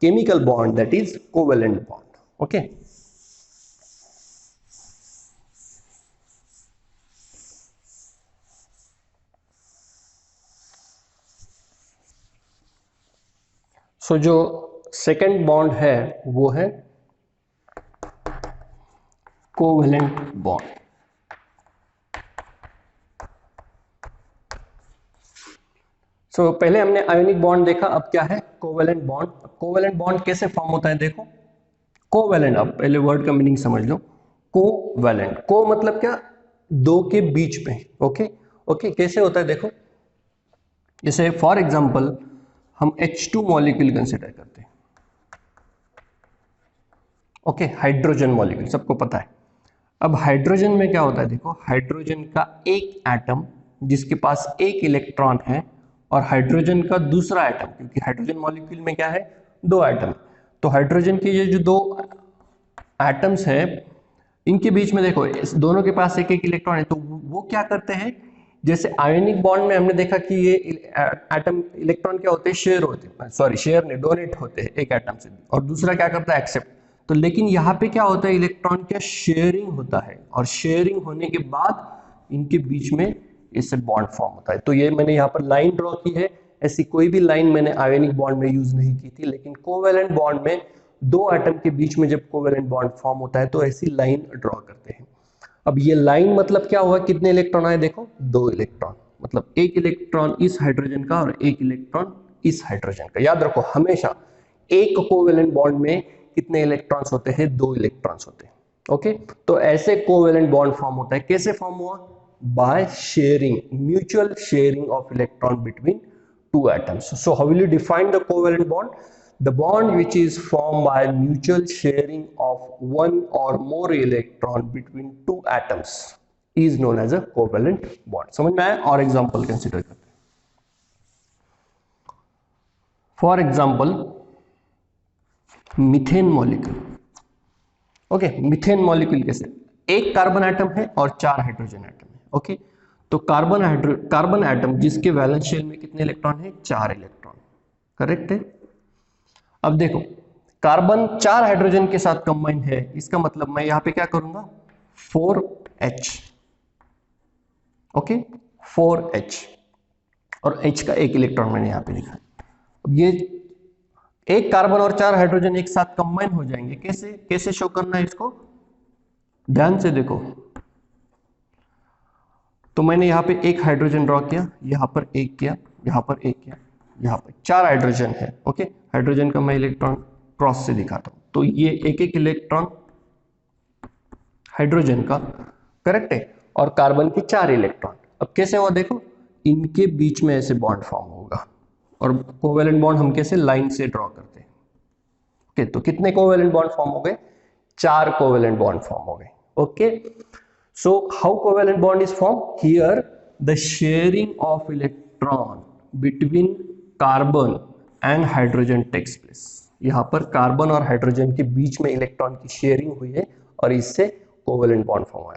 chemical bond, that is covalent bond, okay. So जो सेकेंड बॉन्ड है वो है कोवेलेंट बॉन्ड। सो पहले हमने आयोनिक बॉन्ड देखा, अब क्या है, कोवेलेंट बॉन्ड। कोवेलेंट बॉन्ड कैसे फॉर्म होता है देखो, कोवेलेंट, अब पहले वर्ड का मीनिंग समझ लो। कोवेलेंट, को मतलब क्या, दो के बीच में, ओके ओके। कैसे होता है देखो, जैसे फॉर एग्जांपल हम H2 मॉलिक्यूल कंसिडर करते हैं, ओके, हाइड्रोजन मॉलिक्यूल सबको पता है। अब हाइड्रोजन में क्या होता है देखो, हाइड्रोजन का एक एटम जिसके पास एक इलेक्ट्रॉन है, और हाइड्रोजन का दूसरा एटम, क्योंकि हाइड्रोजन मॉलिक्यूल में क्या है, दो एटम। तो हाइड्रोजन के ये जो दो एटम्स है, इनके बीच में देखो इस दोनों के पास एक एक इलेक्ट्रॉन है, तो वो क्या करते हैं, जैसे आयोनिक बॉन्ड में हमने देखा कि ये एटम इलेक्ट्रॉन क्या होते हैं, शेयर होते हैं, सॉरी शेयर नहीं, डोनेट होते हैं एक एटम से, और दूसरा क्या करता है, एक्सेप्ट। तो लेकिन यहाँ पे क्या होता है, इलेक्ट्रॉन क्या शेयरिंग होता है, और शेयरिंग होने के बाद इनके बीच में इससे बॉन्ड फॉर्म होता है। तो ये मैंने यहाँ पर लाइन ड्रॉ की है, ऐसी कोई भी लाइन मैंने आयोनिक बॉन्ड में यूज नहीं की थी, लेकिन कोवेलेंट बॉन्ड में दो एटम के बीच में जब कोवेलेंट बॉन्ड फॉर्म होता है तो ऐसी लाइन ड्रॉ करते हैं। अब ये लाइन मतलब क्या हुआ, कितने इलेक्ट्रॉन आए देखो, दो इलेक्ट्रॉन, मतलब एक इलेक्ट्रॉन इस हाइड्रोजन का और एक इलेक्ट्रॉन इस हाइड्रोजन का। याद रखो हमेशा एक कोवेलेंट बॉन्ड में कितने इलेक्ट्रॉन्स होते हैं, दो इलेक्ट्रॉन्स होते हैं, ओके। तो ऐसे कोवेलेंट बॉन्ड फॉर्म होता है, कैसे फॉर्म हुआ, by sharing, mutual sharing of electron between two atoms. So how will you define the covalent bond? The bond which is formed by mutual sharing of one or more electron between two atoms. Is known as a covalent bond. समझ में आया? और example consider करते हैं। For example methane molecule. Okay, methane molecule कैसे, एक carbon atom है और 4 हाइड्रोजन एटम है। ओके, तो कार्बन एटम जिसके वैलेंस शेल में कितने इलेक्ट्रॉन है? 4 इलेक्ट्रॉन। करेक्ट है। अब देखो, कार्बन 4 हाइड्रोजन के साथ कंबाइन है, इसका मतलब मैं यहां पे क्या करूंगा? 4H। ओके, 4H, और H का एक इलेक्ट्रॉन मैंने यहां पे लिखा। अब ये एक कार्बन और 4 हाइड्रोजन एक साथ कंबाइन हो जाएंगे, कैसे कैसे शो करना है इसको? ध्यान से देखो, तो मैंने यहां पे एक हाइड्रोजन ड्रॉ किया, यहां पर एक किया, यहां पर एक किया, यहां पर 4 हाइड्रोजन है। ओके, हाइड्रोजन का मैं इलेक्ट्रॉन क्रॉस से दिखाता हूं, तो ये एक एक इलेक्ट्रॉन हाइड्रोजन का, करेक्ट है, और कार्बन के 4 इलेक्ट्रॉन। अब कैसे हुआ देखो, इनके बीच में ऐसे बॉन्ड फॉर्म होगा, और कोवेलेंट बॉन्ड हम कैसे लाइन से ड्रॉ करते हैं। ओके, तो कितने कोवेलेंट बॉन्ड फॉर्म हो गए? 4 कोवेलेंट बॉन्ड फॉर्म हो गए। Okay, so how covalent bond is formed? Here the sharing of electron between carbon and hydrogen takes place। यहां पर कार्बन और हाइड्रोजन के बीच में इलेक्ट्रॉन की शेयरिंग हुई है और इससे कोवेलेंट बॉन्ड फॉर्म हुआ।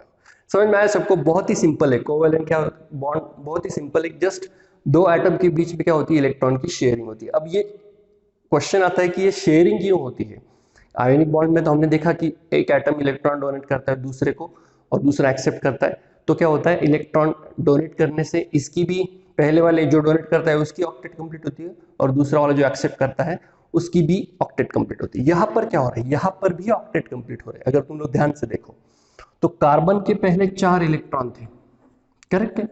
समझ में आया सबको? बहुत ही सिंपल है कोवेलेंट क्या बॉन्ड, बहुत ही सिंपल है। जस्ट दो एटम के बीच में क्या होती है? इलेक्ट्रॉन की शेयरिंग होती है। अब ये क्वेश्चन आता है कि ये शेयरिंग क्यों होती है? आयोनिक बॉन्ड में तो हमने देखा कि एक एटम इलेक्ट्रॉन डोनेट करता है दूसरे को और दूसरा एक्सेप्ट करता है, तो क्या होता है? इलेक्ट्रॉन डोनेट करने से इसकी भी, पहले वाले जो डोनेट करता है उसकी ऑक्टेट कंप्लीट होती है, और दूसरा वाला जो एक्सेप्ट करता है उसकी भी ऑक्टेट कंप्लीट होती है। यहां पर क्या हो रहा है? यहां पर भी ऑक्टेट कंप्लीट हो रहा है। अगर तुम लोग ध्यान से देखो तो कार्बन के पहले 4 इलेक्ट्रॉन थे, करेक्ट है,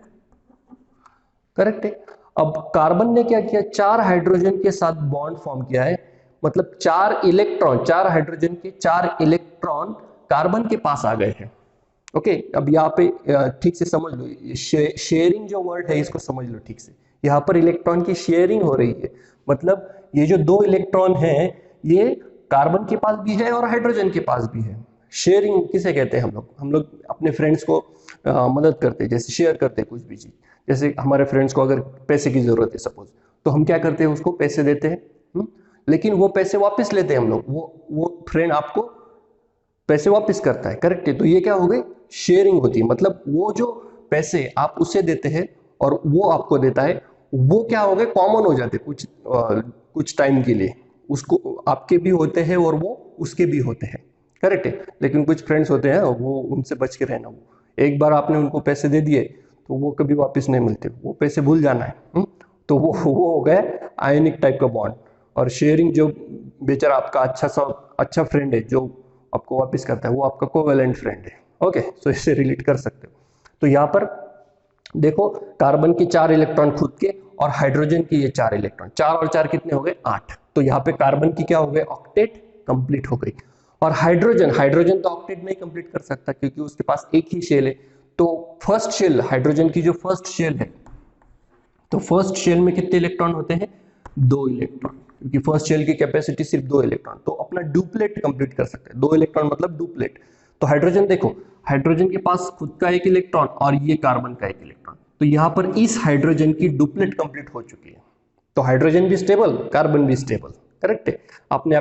करेक्ट है। अब कार्बन ने क्या किया? 4 हाइड्रोजन के साथ बॉन्ड फॉर्म किया है, मतलब 4 इलेक्ट्रॉन, 4 हाइड्रोजन के 4 इलेक्ट्रॉन कार्बन के पास आ गए हैं। ओके, अब यहाँ पे ठीक से समझ लो, शेयरिंग जो वर्ड है इसको समझ लो ठीक से। यहाँ पर इलेक्ट्रॉन की शेयरिंग हो रही है, मतलब ये जो 2 इलेक्ट्रॉन हैं ये कार्बन के पास भी है और हाइड्रोजन के पास भी है। शेयरिंग किसे कहते हैं? हम लोग अपने फ्रेंड्स को मदद करते हैं, जैसे शेयर करते हैं कुछ भी चीज। जैसे हमारे फ्रेंड्स को अगर पैसे की जरूरत है सपोज, तो हम क्या करते हैं? उसको पैसे देते हैं, लेकिन वो पैसे वापस लेते हैं हम लोग, वो फ्रेंड आपको पैसे वापस करता है, करेक्ट है। तो ये क्या हो गई? शेयरिंग होती है, मतलब वो जो पैसे आप उसे देते हैं और वो आपको देता है, वो क्या हो गए? कॉमन हो जाते कुछ टाइम के लिए, उसको आपके भी होते हैं और वो उसके भी होते हैं, करेक्ट है। लेकिन कुछ फ्रेंड्स होते हैं वो, उनसे बच के रहना। वो एक बार आपने उनको पैसे दे दिए तो वो कभी वापस नहीं मिलते, वो पैसे भूल जाना है। तो वो हो गया आयनिक टाइप का बॉन्ड। और शेयरिंग जो बेचारा आपका अच्छा फ्रेंड है जो आपको वापस करता है, वो आपका कोवेलेंट फ्रेंड है। ओके, सो इससे रिलेट कर सकते हो। तो यहाँ पर देखो, कार्बन के 4 इलेक्ट्रॉन खुद के और हाइड्रोजन के ये 4 इलेक्ट्रॉन, 4 और 4 कितने हो गए? 8। तो यहाँ पे कार्बन की क्या हो गए? ऑक्टेट कंप्लीट हो गई। और हाइड्रोजन तो ऑक्टेट नहीं कंप्लीट कर सकता क्योंकि उसके पास एक ही शेल है। तो फर्स्ट शेल, हाइड्रोजन की जो फर्स्ट शेल है, तो फर्स्ट शेल में कितने इलेक्ट्रॉन होते हैं? 2 इलेक्ट्रॉन, क्योंकि फर्स्ट शेल की कैपेसिटी सिर्फ 2 इलेक्ट्रॉन, तो अपना डुप्लेट कंप्लीट कर सकते हैं। 2 इलेक्ट्रॉन मतलब डुप्लेट। तो हाइड्रोजन देखो, हाइड्रोजन के पास खुद का एक इलेक्ट्रॉन और ये कार्बन का एक इलेक्ट्रॉन, तो यहां पर इस हाइड्रोजन की डुप्लेट कंप्लीट हो चुकी है। तो हाइड्रोजन भी स्टेबल, कार्बन भी स्टेबल, करेक्ट है। आपने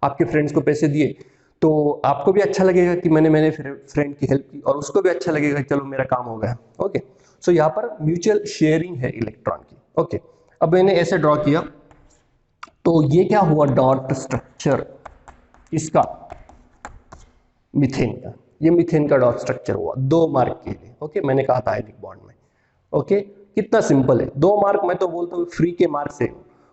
आपके फ्रेंड्स को पैसे दिए तो आपको भी अच्छा लगेगा कि मैंने फ्रेंड की हेल्प की, और उसको भी अच्छा लगेगा चलो मेरा काम हो गया। ओके, सो यहाँ पर म्यूचुअल शेयरिंग है इलेक्ट्रॉन की। ओके, अब मैंने ऐसे ड्रॉ किया, तो ये क्या हुआ? डॉट स्ट्रक्चर इसका, मीथेन का, ये मीथेन का डॉट स्ट्रक्चर हुआ 2 मार्क के लिए। ओके, मैंने कहा था आयनिक बॉन्ड में। ओके, कितना सिंपल है, 2 मार्क मैं तो बोलता हूँ फ्री के मार्क से।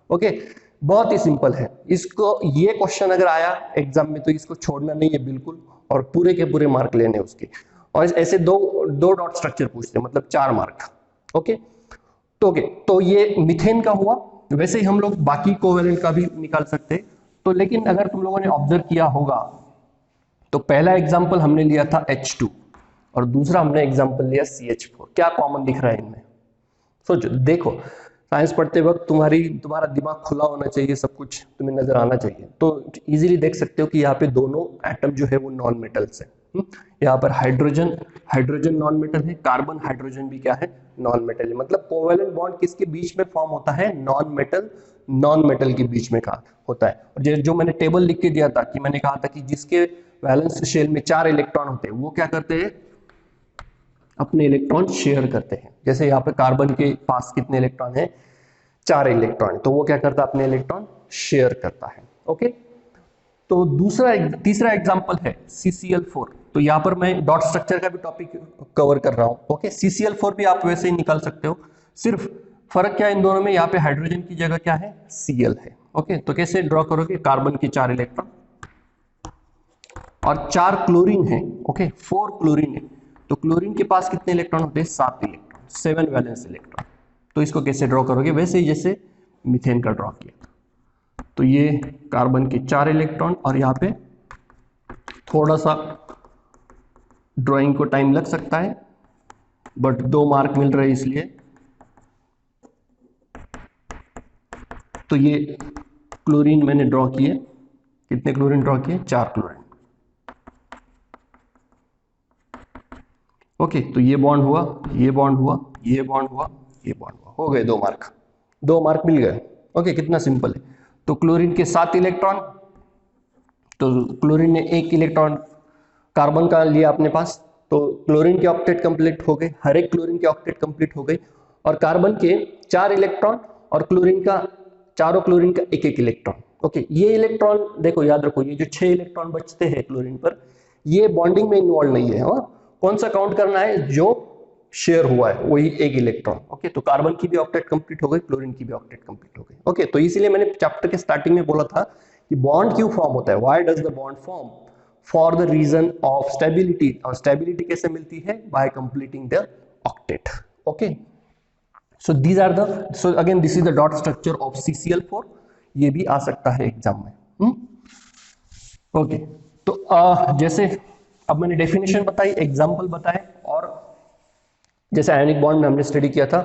ओके, बहुत ही सिंपल है। इसको, ये क्वेश्चन अगर आया एग्जाम में तो इसको छोड़ना नहीं है बिल्कुल, और पूरे के पूरे मार्क लेने उसके। और ऐसे दो डॉट स्ट्रक्चर पूछते हैं, मतलब 4 मार्क। ओके, तो ये मीथेन का हुआ। वैसे ही हम लोग बाकी कोवेलेंट का भी निकाल सकते हैं। तो लेकिन अगर तुम लोगों ने ऑब्जर्व किया होगा तो पहला एग्जाम्पल हमने लिया था H2 और दूसरा हमने एग्जाम्पल लिया CH4। क्या कॉमन दिख रहा है इनमें? सोचो, देखो, साइंस पढ़ते वक्त तुम्हारा दिमाग खुला होना चाहिए, सब कुछ तुम्हें नजर आना चाहिए। तो इजीली देख सकते हो कि यहाँ पे दोनों एटम जो है वो नॉन मेटल्स है। यहाँ पर हाइड्रोजन हाइड्रोजन नॉन मेटल है, कार्बन हाइड्रोजन भी क्या है, नॉन मेटल है। मतलब कोवेलेंट बॉन्ड किसके बीच में फॉर्म होता है, नॉन मेटल के बीच में का होता है। और जो मैंने टेबल लिख के दिया था कि मैंने कहा था कि जिसके वैलेंस शेल में 4 इलेक्ट्रॉन होते हैं वो क्या करते हैं, अपने इलेक्ट्रॉन शेयर करते हैं। जैसे यहाँ पे कार्बन के पास कितने इलेक्ट्रॉन है, 4 इलेक्ट्रॉन, तो वो क्या करता है, अपने इलेक्ट्रॉन शेयर करता है। ओके, तो तीसरा एग्जांपल है CCl4। तो यहाँ पर मैं डॉट स्ट्रक्चर का भी टॉपिक कवर कर रहा हूँ। ओके, CCl4 भी आप वैसे ही निकाल सकते हो, सिर्फ फर्क क्या है इन दोनों में, यहाँ पे हाइड्रोजन की जगह क्या है, Cl है। ओके, तो कैसे ड्रॉ करोगे, कार्बन के 4 इलेक्ट्रॉन और 4 क्लोरीन है। ओके, 4 क्लोरीन है, तो क्लोरीन के पास कितने इलेक्ट्रॉन होते हैं, 7 इलेक्ट्रॉन, 7 वैलेंस इलेक्ट्रॉन। तो इसको कैसे ड्रॉ करोगे, वैसे ही जैसे मीथेन का ड्रॉ किया। तो ये कार्बन के 4 इलेक्ट्रॉन और यहाँ पे थोड़ा सा ड्राइंग को टाइम लग सकता है, बट 2 मार्क मिल रहे हैं इसलिए। तो ये क्लोरीन मैंने ड्रॉ किए, कितने क्लोरीन ड्रॉ किए, 4 क्लोरीन। ओके, तो ये बॉन्ड हुआ, ये बॉन्ड हुआ, ये बॉन्ड हुआ, ये बॉन्ड हुआ, हो गए 2 मार्क, 2 मार्क मिल गए। ओके, कितना सिंपल है। तो क्लोरीन के 7 इलेक्ट्रॉन, तो क्लोरीन ने 1 इलेक्ट्रॉन कार्बन का लिया अपने पास, तो क्लोरीन के ऑक्टेट कंप्लीट हो गए, हर एक क्लोरीन के ऑक्टेट कंप्लीट हो गए। और कार्बन के 4 इलेक्ट्रॉन और क्लोरीन का, चारों क्लोरीन का 1-1 इलेक्ट्रॉन। ओके, ये इलेक्ट्रॉन देखो, याद रखो, ये जो 6 इलेक्ट्रॉन बचते हैं क्लोरीन पर, ये बॉन्डिंग में इन्वॉल्व नहीं है। और कौन सा काउंट करना है, जो शेयर हुआ है वही 1 इलेक्ट्रॉन। ओके, तो कार्बन की भी ऑक्टेट कंप्लीट हो गई, क्लोरीन की भी ऑक्टेट कंप्लीट हो गई। ओके, तो इसीलिए मैंने चैप्टर के स्टार्टिंग में बोला था कि बॉन्ड क्यों फॉर्म होता है, why does the bond form, for the reason of stability. और स्टेबिलिटी कैसे मिलती है, by completing the octet. Okay, so these are the, so again this is the dot structure of CCl4। ये भी आ सकता है एग्जाम में। ओके, तो जैसे अब मैंने डेफिनेशन बताई, एग्जांपल बताए, और जैसे आयनिक बॉन्ड में हमने स्टडी किया था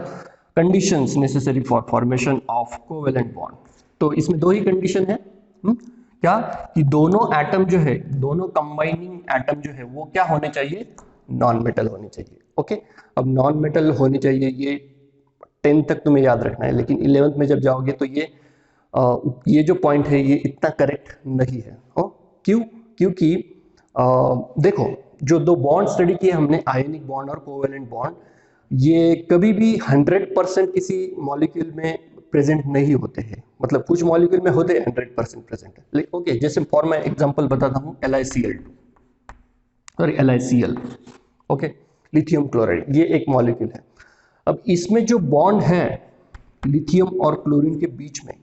conditions necessary for formation of covalent bond. तो इसमें 2 ही कंडीशन है। क्या, कि दोनों एटम जो है, दोनों कंबाइनिंग एटम जो है वो क्या होने चाहिए, नॉन मेटल होने चाहिए। ओके, अब नॉन मेटल होने चाहिए, ये 10 तक तुम्हें याद रखना है, लेकिन 11th में जब जाओगे तो ये जो पॉइंट है ये इतना करेक्ट नहीं है। क्यों, क्योंकि देखो, जो 2 बॉन्ड स्टडी किए हमने, आयनिक बॉन्ड और कोवेलेंट बॉन्ड, ये कभी भी 100% किसी मॉलिक्यूल में प्रेजेंट नहीं होते हैं। मतलब कुछ मॉलिक्यूल में होते हैं 100% प्रेजेंट। ओके, जैसे फॉर मैं एग्जांपल बताता हूँ, LiCl। ओके, लिथियम क्लोराइड, ये एक मॉलिक्यूल है। अब इसमें जो बॉन्ड है लिथियम और क्लोरीन के बीच में,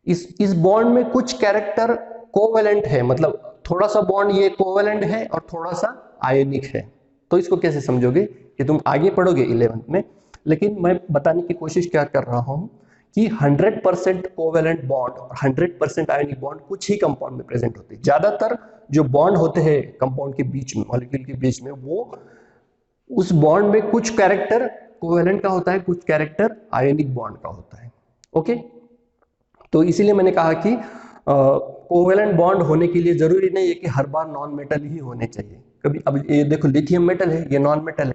इस बॉन्ड में कुछ कैरेक्टर कोवेलेंट है, मतलब थोड़ा सा बॉन्ड ये कोवेलेंट है और थोड़ा सा आयनिक है। तो इसको कैसे समझोगे, कि तुम आगे पढ़ोगे 11th में, लेकिन मैं बताने की कोशिश क्या कर रहा हूं कि 100% कोवेलेंट बॉन्ड और 100% आयनिक बॉन्ड कुछ ही कंपाउंड में प्रेजेंट होते हैं। ज्यादातर जो बॉन्ड होते हैं कंपाउंड के बीच में, मॉलिक्यूल के बीच में, वो उस बॉन्ड में कुछ कैरेक्टर कोवेलेंट का होता है, कुछ कैरेक्टर आयनिक बॉन्ड का होता है। ओके, तो इसीलिए मैंने कहा कि कोवेलेंट बॉन्ड होने के लिए जरूरी नहीं है कि हर बार नॉन मेटल ही होने चाहिए। कभी, अब ये देखो, लिथियम मेटल है, ये नॉन मेटल है,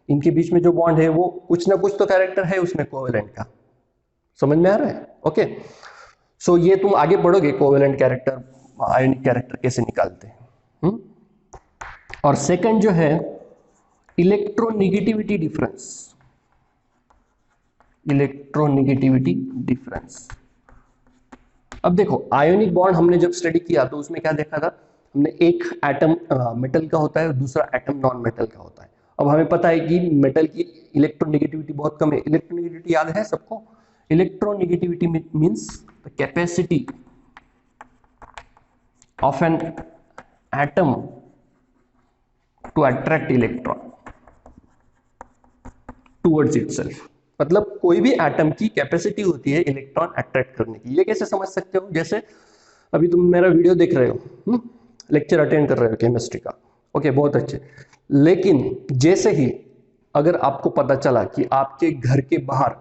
इनके बीच में जो बॉन्ड है वो कुछ ना कुछ तो कैरेक्टर है उसमें कोवेलेंट का। समझ में आ रहा है? ओके, सो ये तुम आगे पढ़ोगे, कोवेलेंट कैरेक्टर, आयनिक कैरेक्टर कैसे निकालते हैं। और सेकंड जो है, इलेक्ट्रोनेगेटिविटी डिफरेंस। इलेक्ट्रोनेगेटिविटी डिफरेंस, अब देखो, आयोनिक बॉन्ड हमने जब स्टडी किया तो उसमें क्या देखा था हमने, एक एटम मेटल का होता है और दूसरा एटम नॉन मेटल का होता है। अब हमें पता है कि मेटल की इलेक्ट्रोनेगेटिविटी बहुत कम है। इलेक्ट्रोनेगेटिविटी याद है सबको? Electronegativity means the capacity of an atom to attract electron towards itself. मतलब कोई भी एटम की कैपेसिटी होती है इलेक्ट्रॉन अट्रैक्ट करने की। ये कैसे समझ सकते हो? जैसे अभी तुम मेरा वीडियो देख रहे हो, लेक्चर अटेंड कर रहे हो केमिस्ट्री का, ओके, बहुत अच्छे, लेकिन जैसे ही अगर आपको पता चला कि आपके घर के बाहर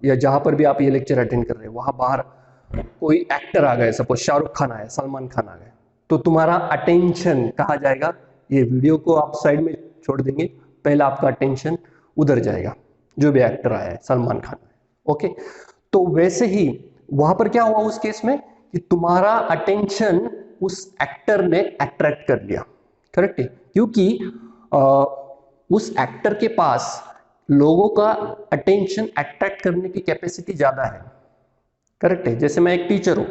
या जहां पर भी आप ये लेक्चर अटेंड कर रहे हो वहां बाहर कोई एक्टर आ गए, सपोज शाहरुख खान आए, सलमान खान आ गए, तो तुम्हारा अटेंशन कहाँ जाएगा? ये वीडियो को आप साइड में छोड़ देंगे, पहला आपका अटेंशन उधर जाएगा, जो भी एक्टर आया है सलमान खान। ओके, तो वैसे ही वहां पर क्या हुआ उस केस में कि तुम्हारा अटेंशन उस एक्टर ने अट्रैक्ट कर लिया, करेक्ट है, क्योंकि उस एक्टर के पास लोगों का अटेंशन अट्रैक्ट करने की कैपेसिटी ज्यादा है, करेक्ट है। जैसे मैं एक टीचर हूं,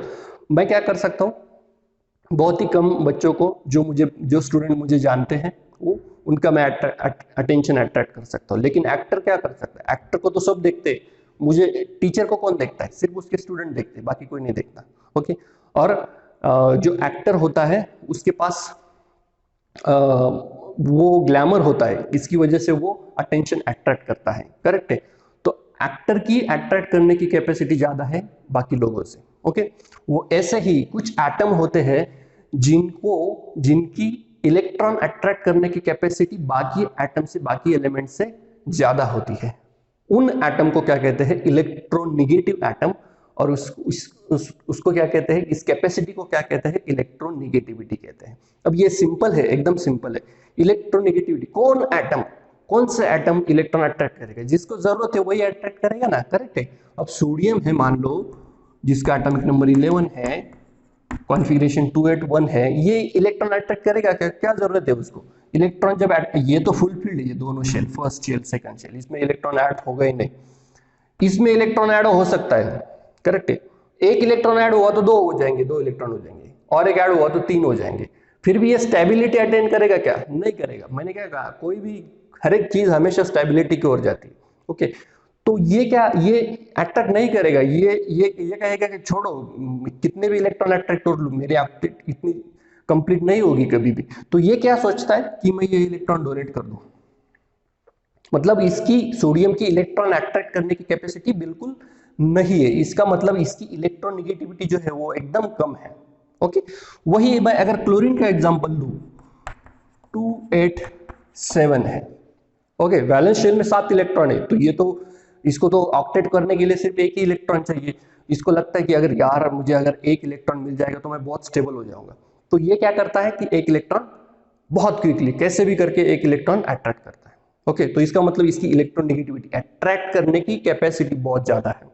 मैं क्या कर सकता हूं, बहुत ही कम बच्चों को जो स्टूडेंट मुझे जानते हैं वो उनका मैं अटेंशन अट्रैक्ट कर सकता हूँ। लेकिन एक्टर क्या कर सकता है, एक्टर को तो सब देखते हैं, मुझे टीचर को कौन देखता है, सिर्फ उसके स्टूडेंट देखते हैं, बाकी कोई नहीं देखता। ओके, और जो एक्टर होता है उसके पास वो ग्लैमर होता है, इसकी वजह से वो अटेंशन अट्रैक्ट करता है, करेक्ट है। तो एक्टर की अट्रैक्ट करने की कैपेसिटी ज्यादा है बाकी लोगों से। ओके, वो ऐसे ही कुछ एटम होते हैं जिनकी इलेक्ट्रॉन अट्रैक्ट करने की कैपेसिटी बाकी एटम से, बाकी एलिमेंट से ज्यादा होती है। उन एटम को क्या कहते हैं, इलेक्ट्रोनिगेटिव एटम, और उसको क्या कहते हैं, इस कैपेसिटी को क्या कहते हैं, इलेक्ट्रोनिगेटिविटी कहते हैं। अब ये सिंपल है, एकदम सिंपल है। इलेक्ट्रोनिगेटिविटी, कौन सा एटम इलेक्ट्रॉन अट्रैक्ट करेगा, जिसको जरूरत है वही अट्रैक्ट करेगा ना, करेक्ट है। अब सोडियम है मान लो, जिसका एटॉमिक नंबर 11 है, कॉन्फ़िगरेशन 281 है, ये इलेक्ट्रॉन अट्रैक्ट करेगा क्या, क्या जरूरत है उसको इलेक्ट्रॉन, जब ये तो फुल फील्ड है, ये दोनों shell, first shell second shell, इसमें इलेक्ट्रॉन ऐड होगा ही नहीं। इसमें इलेक्ट्रॉन ऐड हो सकता है, करेक्ट है, एक इलेक्ट्रॉन ऐड हुआ तो दो हो जाएंगे, दो इलेक्ट्रॉन हो जाएंगे, और एक ऐड हुआ तो तीन हो जाएंगे। फिर भी ये स्टेबिलिटी अटेन करेगा क्या, नहीं करेगा। मैंने क्या कहा, कोई भी हर एक चीज हमेशा स्टेबिलिटी की ओर जाती है। ओके, तो ये अट्रैक्ट नहीं करेगा, ये कहेगा कि छोड़ो, कितने भी इलेक्ट्रॉन अट्रैक्ट कर लूं, मेरी एक्टिविटी इतनी कंप्लीट नहीं होगी कभी भी। तो ये क्या सोचता है कि मैं ये इलेक्ट्रॉन डोनेट कर दूं, मतलब इसकी सोडियम की इलेक्ट्रॉन अट्रैक्ट करने की कैपेसिटी बिल्कुल नहीं है। इसका मतलब इसकी इलेक्ट्रोनिगेटिविटी जो है वो एकदम कम है। ओके, वही मैं अगर क्लोरीन का एग्जांपल लूं, 287 है। ओके, वैलेंस शेल में 7 इलेक्ट्रॉन है, तो ये तो इसको तो ऑक्टेट करने के लिए सिर्फ एक ही इलेक्ट्रॉन चाहिए। इसको लगता है कि अगर यार मुझे अगर एक इलेक्ट्रॉन मिल जाएगा तो मैं बहुत स्टेबल हो जाऊंगा। तो ये क्या करता है कि एक इलेक्ट्रॉन बहुत क्विकली कैसे भी करके एक इलेक्ट्रॉन अट्रैक्ट करता है। ओके, तो इसका मतलब इसकी इलेक्ट्रोनिगेटिविटी अट्रैक्ट करने की कैपेसिटी बहुत ज्यादा है।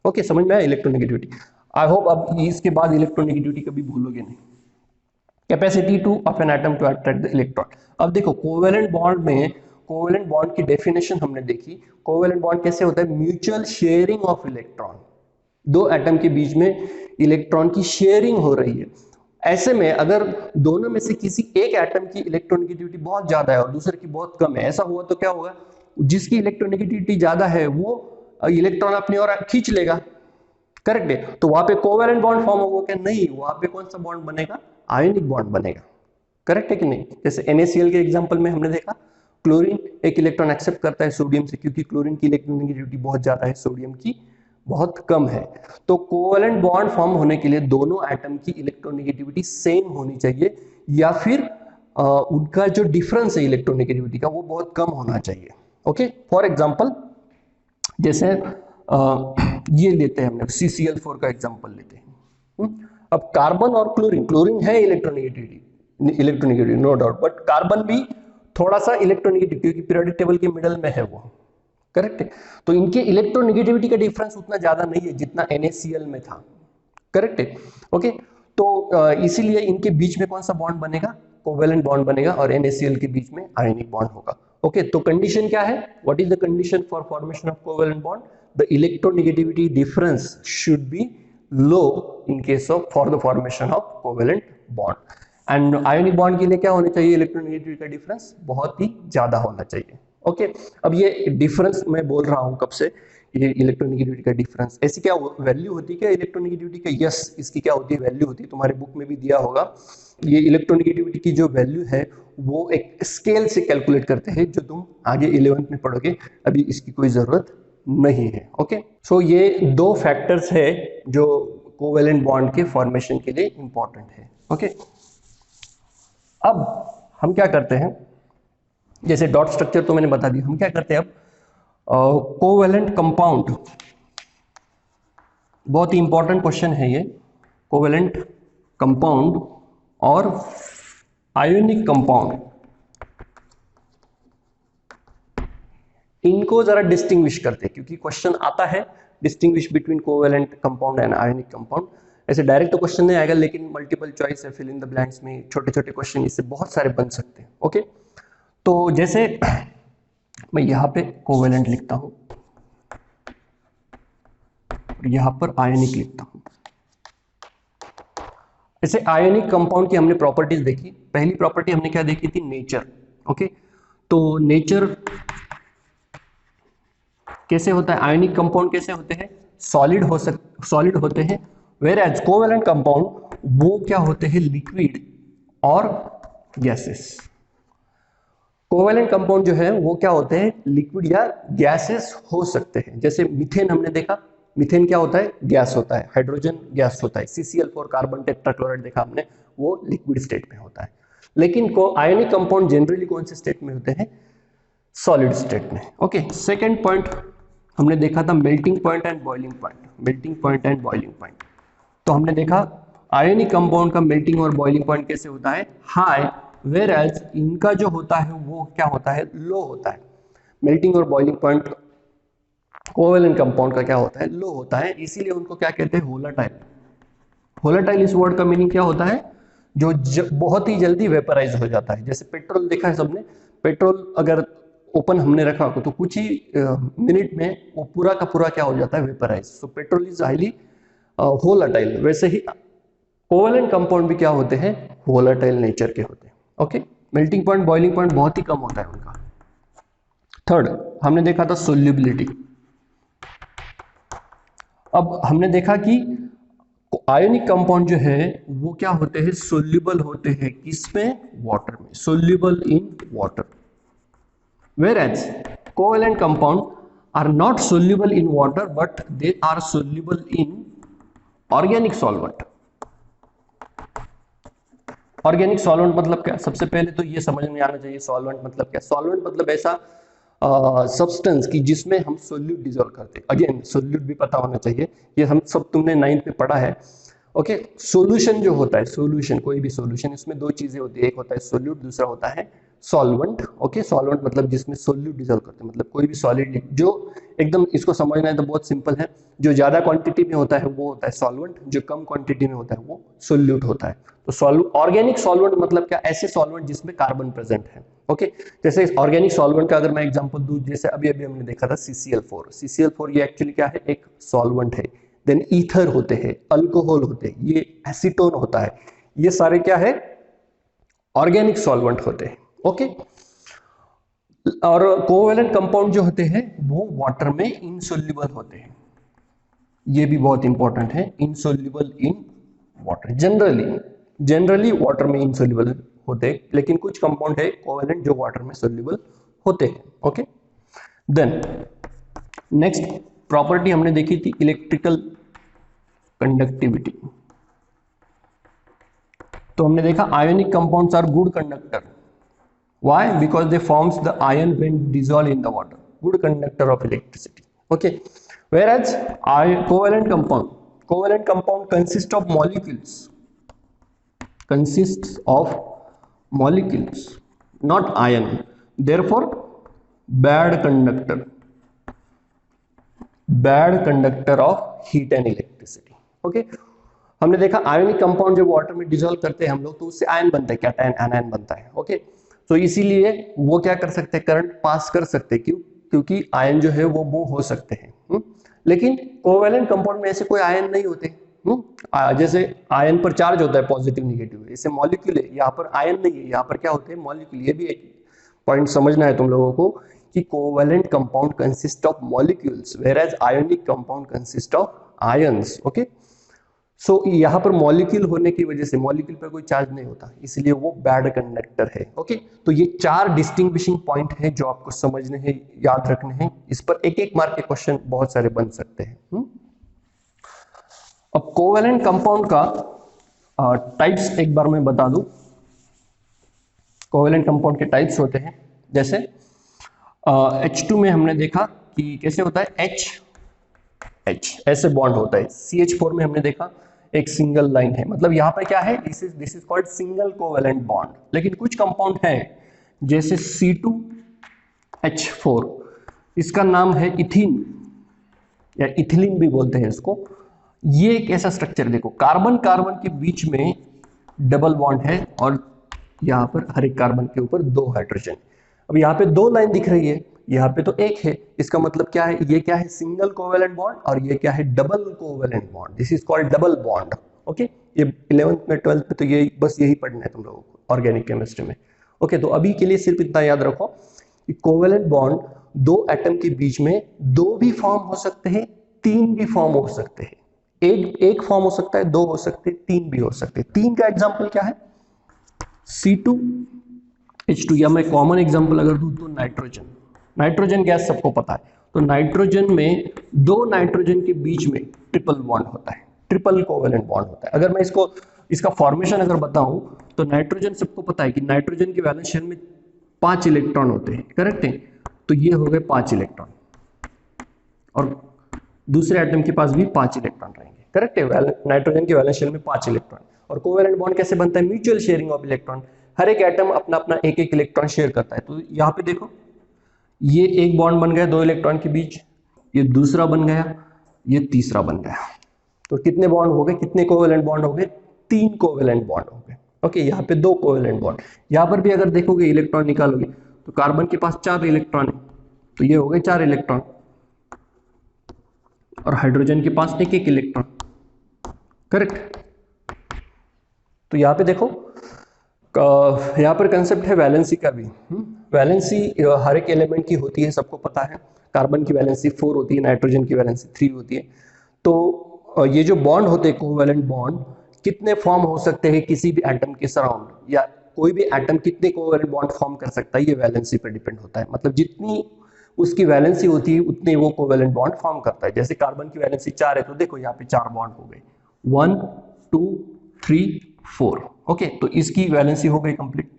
ओके, समझ में आया इलेक्ट्रोनिगेटिविटी। आई होप अब इसके बाद इलेक्ट्रोनिगेटिविटी कभी भूलोगे नहीं। Capacity to of an atom to attract the electron. अब देखो कोवेलेंट बॉन्ड में, कोवेलेंट बॉन्ड की डेफिनेशन हमने देखी। कोवेलेंट बॉन्ड कैसे होता है, म्यूचुअल शेयरिंग ऑफ इलेक्ट्रॉन, दो एटम के बीच में इलेक्ट्रॉन की शेयरिंग हो रही है। ऐसे में अगर दोनों में से किसी एक एटम की इलेक्ट्रोनिगेटिविटी बहुत ज्यादा है और दूसरे की बहुत कम है, ऐसा हुआ तो क्या होगा, जिसकी इलेक्ट्रोनिगेटिविटी ज्यादा है वो इलेक्ट्रॉन अपनी ओर खींच लेगा, करेक्ट है। तो वहां पे कोवेलेंट बॉन्ड फॉर्म होगा क्या, नहीं, वहां पे कौन सा बॉन्ड बनेगा, आयोनिक बॉन्ड बनेगा, करेक्ट है कि नहीं। जैसे NaCl के एग्जांपल में हमने देखा, क्लोरीन एक इलेक्ट्रॉन एक्सेप्ट करता है सोडियम से, क्योंकि क्लोरीन की इलेक्ट्रोनिगेटिविटी बहुत ज्यादा है, सोडियम की बहुत कम है। तो कोवेलेंट बॉन्ड फॉर्म होने के लिए दोनों एटम की इलेक्ट्रोनिगेटिविटी सेम होनी चाहिए, या फिर उनका जो डिफरेंस है इलेक्ट्रोनिगेटिविटी का वो बहुत कम होना चाहिए। ओके, फॉर एग्जांपल जैसे ये लेते हैं हमने CCl4 का एग्जांपल लेते हैं। अब कार्बन और क्लोरीन, क्लोरीन है electronegative no doubt, but carbon भी थोड़ा सा इलेक्ट्रोनिगेटिव, क्योंकि पीरियोडिक टेबल के मिडल में है वो, करेक्ट है। तो इनके इलेक्ट्रोनिगेटिविटी का डिफरेंस उतना ज्यादा नहीं है जितना NaCl में था, करेक्ट है। ओके, तो इसीलिए इनके बीच में कौन सा बॉन्ड बनेगा, कोवेलेंट बॉन्ड बनेगा, और NaCl के बीच में आयोनिक बॉन्ड होगा। ओके, तो कंडीशन क्या है, what is the condition for formation of covalent bond, the electronegativity difference should be low in case of for the formation of covalent bond. And ionic bond के लिए क्या होना चाहिए, electronegativity का डिफरेंस बहुत ही ज्यादा होना चाहिए। ओके, अब ये डिफरेंस मैं बोल रहा हूं कब से, ये इलेक्ट्रोनिगेटिविटी का डिफरेंस ऐसी क्या वैल्यू होती है क्या इलेक्ट्रोनिगेटिविटी का, यस, इसकी क्या होती है, वैल्यू होती है, तुम्हारे बुक में भी दिया होगा। ये इलेक्ट्रोनिगेटिविटी की जो वैल्यू है वो एक स्केल से कैलकुलेट करते हैं, जो तुम आगे 11th में पढ़ोगे, अभी इसकी कोई जरूरत नहीं है। ओके, सो ये दो फैक्टर्स है जो कोवेलेंट बॉन्ड के फॉर्मेशन के लिए इंपॉर्टेंट है। ओके, अब हम क्या करते हैं, जैसे डॉट स्ट्रक्चर तो मैंने बता दिया, हम क्या करते हैं अब कोवेलेंट कंपाउंड, बहुत ही इंपॉर्टेंट क्वेश्चन है ये, कोवेलेंट कंपाउंड और आयोनिक कंपाउंड इनको जरा डिस्टिंग्विश करते हैं, क्योंकि क्वेश्चन आता है distinguish between covalent compound and ionic compound. ऐसे डायरेक्ट तो क्वेश्चन नहीं आएगा, लेकिन मल्टीपल चॉइस है, फिल इन द ब्लैंक्स में छोटे छोटे क्वेश्चन इससे बहुत सारे बन सकते हैं। ओके, तो जैसे मैं यहाँ पे कोवेलेंट लिखता हूँ, यहाँ पर आयोनिक लिखता हूँ। ऐसे आयोनिक कंपाउंड की हमने प्रॉपर्टीज देखी। पहली प्रॉपर्टी हमने क्या देखी थी, नेचर। ओके, तो नेचर कैसे होता है, आयोनिक कंपाउंड कैसे होते हैं, सॉलिड होते हैं, वेयर एज कोवेलेंट कंपाउंड वो क्या होते हैं, लिक्विड और गैसेस। कोवेलेंट कंपाउंड जो है वो क्या होते हैं, लिक्विड या गैसेस हो सकते हैं। जैसे मीथेन हमने देखा, मीथेन क्या होता है, गैस होता है, हाइड्रोजन गैस होता है। CCl4 कार्बन टेट्राक्लोराइड देखा हमने, वो लिक्विड स्टेट में होता है। लेकिन आयोनिक कंपाउंड जनरली कौन से स्टेट में होते हैं, सॉलिड स्टेट में। ओके, सेकेंड पॉइंट हमने देखा था melting point and boiling point. Melting point and boiling point, तो हमने देखा आयोनिक कंपाउंड का मेल्टिंग और बॉइलिंग पॉइंट कैसे होता है, हाई, वेयर एज इनका जो होता है वो क्या होता है, लो होता है। मेल्टिंग और बॉइलिंग पॉइंट कोवेलेंट कंपाउंड का क्या होता है, लो होता है, इसीलिए उनको क्या कहते हैं, वोलेटाइल। वोलेटाइल इस वर्ड का मीनिंग क्या होता है, जो बहुत ही जल्दी वेपराइज हो जाता है। जैसे पेट्रोल देखा है सबने, पेट्रोल अगर ओपन हमने रखा तो कुछ ही मिनट में वो पूरा का पूरा क्या हो जाता है, vaporise. So petrol is highly volatile. वैसे ही कोवेलेंट कंपाउंड भी क्या होते हैं, वोलेटाइल नेचर के होते हैं। Okay, melting point boiling point बहुत ही कम होता है उनका। थर्ड हमने देखा था सोल्यूबिलिटी। अब हमने देखा कि आयोनिक कंपाउंड जो है वो क्या होते हैं, सोल्यूबल होते हैं, किसमें, वाटर में, soluble in water. Whereas covalent compound are not soluble in water, but they are soluble in organic solvent. Organic solvent मतलब क्या, सबसे पहले तो ये समझ में आना चाहिए सॉल्वेंट मतलब क्या। सॉल्वेंट मतलब ऐसा सब्सटेंस की जिसमें हम सोल्यूट डिजोल्व करते हैं। अगेन सोल्यूट भी पता होना चाहिए, ये हम सब तुमने 9th में पढ़ा है। ओके, सॉल्यूशन जो होता है, सॉल्यूशन कोई भी सॉल्यूशन, इसमें दो चीजें होती है, एक होता है सोल्यूट, दूसरा होता है सॉल्वेंट। ओके, सॉल्वेंट मतलब जिसमें सोल्यूट डिजोल्व करते हैं, मतलब कोई भी सॉलिड जो एकदम, इसको समझना है तो बहुत सिंपल है, जो ज्यादा क्वांटिटी में होता है वो होता है सॉल्वेंट, जो कम क्वांटिटी में होता है वो सोल्यूट होता है। तो ऑर्गेनिक सॉल्वेंट मतलब क्या, ऐसे सॉल्वेंट जिसमें कार्बन प्रेजेंट है। ओके, जैसे ऑर्गेनिक सॉल्वेंट का अगर मैं एग्जांपल दूं, जैसे अभी अभी हमने देखा था CCl4। CCl4 ये एक्चुअली क्या है, एक सॉल्वेंट है। देन ईथर होते हैं, अल्कोहल होते हैं, ये एसीटोन होता है, ये सारे क्या है, ऑर्गेनिक सॉल्वेंट होते हैं। ओके, और कोवेलेंट कंपाउंड जो होते हैं वो वाटर में इनसोल्यूबल होते हैं, ये भी बहुत इंपॉर्टेंट है, insoluble in water. Generally water में इनसोल्यूबल होते हैं, लेकिन कुछ कंपाउंड है कोवेलेंट जो वाटर में सोल्यूबल होते हैं। ओके, देन नेक्स्ट प्रॉपर्टी हमने देखी थी इलेक्ट्रिकल कंडक्टिविटी। तो हमने देखा ionic compounds are good conductor. Why, because they forms the ion when dissolve in the water, good conductor of electricity. Okay, whereas covalent compound consists of molecules, not ion, therefore bad conductor of heat and electricity. Okay, हमने देखा ionic compound जब water में dissolve करते हैं हम लोग तो उससे आयन बनता है, कैटायन एनायन बनता है। ओके, तो इसीलिए वो क्या कर सकते हैं, करंट पास कर सकते हैं। क्यों, क्योंकि आयन जो है वो मूव हो सकते हैं। लेकिन कोवेलेंट कंपाउंड में ऐसे कोई आयन नहीं होते। जैसे आयन पर चार्ज होता है पॉजिटिव नेगेटिव, इसे मॉलिक्यूल है, यहाँ पर आयन नहीं है, यहाँ पर क्या होते हैं, मॉलिक्यूल। ये भी एक पॉइंट समझना है तुम लोगों को कि covalent compound consist of molecules, whereas ionic compound consist of ions. Okay, so यहाँ पर मॉलिक्यूल होने की वजह से मॉलिक्यूल पर कोई चार्ज नहीं होता, इसलिए वो बैड कंडक्टर है। ओके, तो ये 4 डिस्टिंग्विशिंग पॉइंट है जो आपको समझने हैं, याद रखने हैं। इस पर एक एक मार्क के क्वेश्चन बहुत सारे बन सकते हैं। अब कोवेलेंट कंपाउंड का टाइप्स एक बार मैं बता दूं। कोवेलेंट कंपाउंड के टाइप्स होते हैं, जैसे H2 में हमने देखा कि कैसे होता है, H ऐसे बॉन्ड होता है। CH4 में हमने देखा एक सिंगल लाइन है, मतलब यहाँ पर क्या है, this is called single covalent bond. लेकिन कुछ कंपाउंड है जैसे C2H4, इसका नाम है इथीन या इथिलीन भी बोलते हैं इसको। ये एक ऐसा स्ट्रक्चर, देखो कार्बन कार्बन के बीच में डबल बॉन्ड है और यहाँ पर हर एक कार्बन के ऊपर 2 हाइड्रोजन। अब यहाँ पे 2 लाइन दिख रही है, यहाँ पे तो एक है, इसका मतलब क्या है, ये क्या है, सिंगल कोवेलेंट बॉन्ड और ये क्या है, double covalent bond. This is called double bond. Okay, ये 11th में 12th में तो ये बस यही पढ़ना है तुम लोगों को ऑर्गेनिक केमिस्ट्री में। ओके, तो अभी के लिए सिर्फ इतना याद रखो कि कोवेलेंट बॉन्ड 2 एटम के बीच में 2 भी फॉर्म हो सकते हैं, 3 भी फॉर्म हो सकते हैं। एक फॉर्म हो सकता है, 2 हो सकते हैं, 3 भी हो सकते हैं। 3 का एग्जाम्पल क्या है, C2H2, या मैं कॉमन एग्जांपल अगर दूं तो नाइट्रोजन। नाइट्रोजन गैस सबको पता है, तो नाइट्रोजन में 2 नाइट्रोजन के बीच में ट्रिपल बॉन्ड होता है, ट्रिपल कोवेलेंट बॉन्ड होता है। अगर मैं इसका फॉर्मेशन अगर बताऊं तो नाइट्रोजन सबको पता है कि नाइट्रोजन के वैलेंस शेल में 5 इलेक्ट्रॉन होते हैं, करेक्ट है, तो ये हो गए 5 इलेक्ट्रॉन और दूसरे एटम के पास भी 5 इलेक्ट्रॉन रहेंगे, करेक्ट है। नाइट्रोजन के वैलेंस शेल में 5 इलेक्ट्रॉन। और कोवेलेंट बॉन्ड कैसे बनता है, म्यूचुअल शेयरिंग ऑफ इलेक्ट्रॉन, हर एक एटम अपना अपना एक एक इलेक्ट्रॉन शेयर करता है। तो यहाँ पे देखो ये एक बॉन्ड बन गया 2 इलेक्ट्रॉन के बीच, ये दूसरा बन गया, ये तीसरा बन गया। तो कितने बॉन्ड हो गए, कितने कोवेलेंट बॉन्ड हो गए, 3 कोवेलेंट बॉन्ड हो गए। ओके, यहाँ पे 2 कोवेलेंट बॉन्ड। यहाँ पर भी अगर देखोगे इलेक्ट्रॉन निकालोगे तो कार्बन के पास 4 इलेक्ट्रॉन है, तो ये हो गए 4 इलेक्ट्रॉन और हाइड्रोजन के पास एक एक इलेक्ट्रॉन, करेक्ट। तो यहाँ पे देखो यहाँ पर कंसेप्ट है वैलेंसी का भी। वैलेंसी हर एक एलिमेंट की होती है, सबको पता है। कार्बन की वैलेंसी 4 होती है, नाइट्रोजन की वैलेंसी 3 होती है। तो ये जो बॉन्ड होते हैं कोवेलेंट बॉन्ड, कितने फॉर्म हो सकते हैं किसी भी एटम के सराउंड, या कोई भी एटम कितने कोवेलेंट बॉन्ड फॉर्म कर सकता है, ये वैलेंसी पर डिपेंड होता है। मतलब जितनी उसकी वैलेंसी होती है उतने वो कोवेलेंट बॉन्ड फॉर्म करता है। जैसे कार्बन की वैलेंसी 4 है तो देखो यहाँ पे 4 बॉन्ड हो गए, 1 2 3 4। ओके, तो इसकी वैलेंसी हो गई कंप्लीट।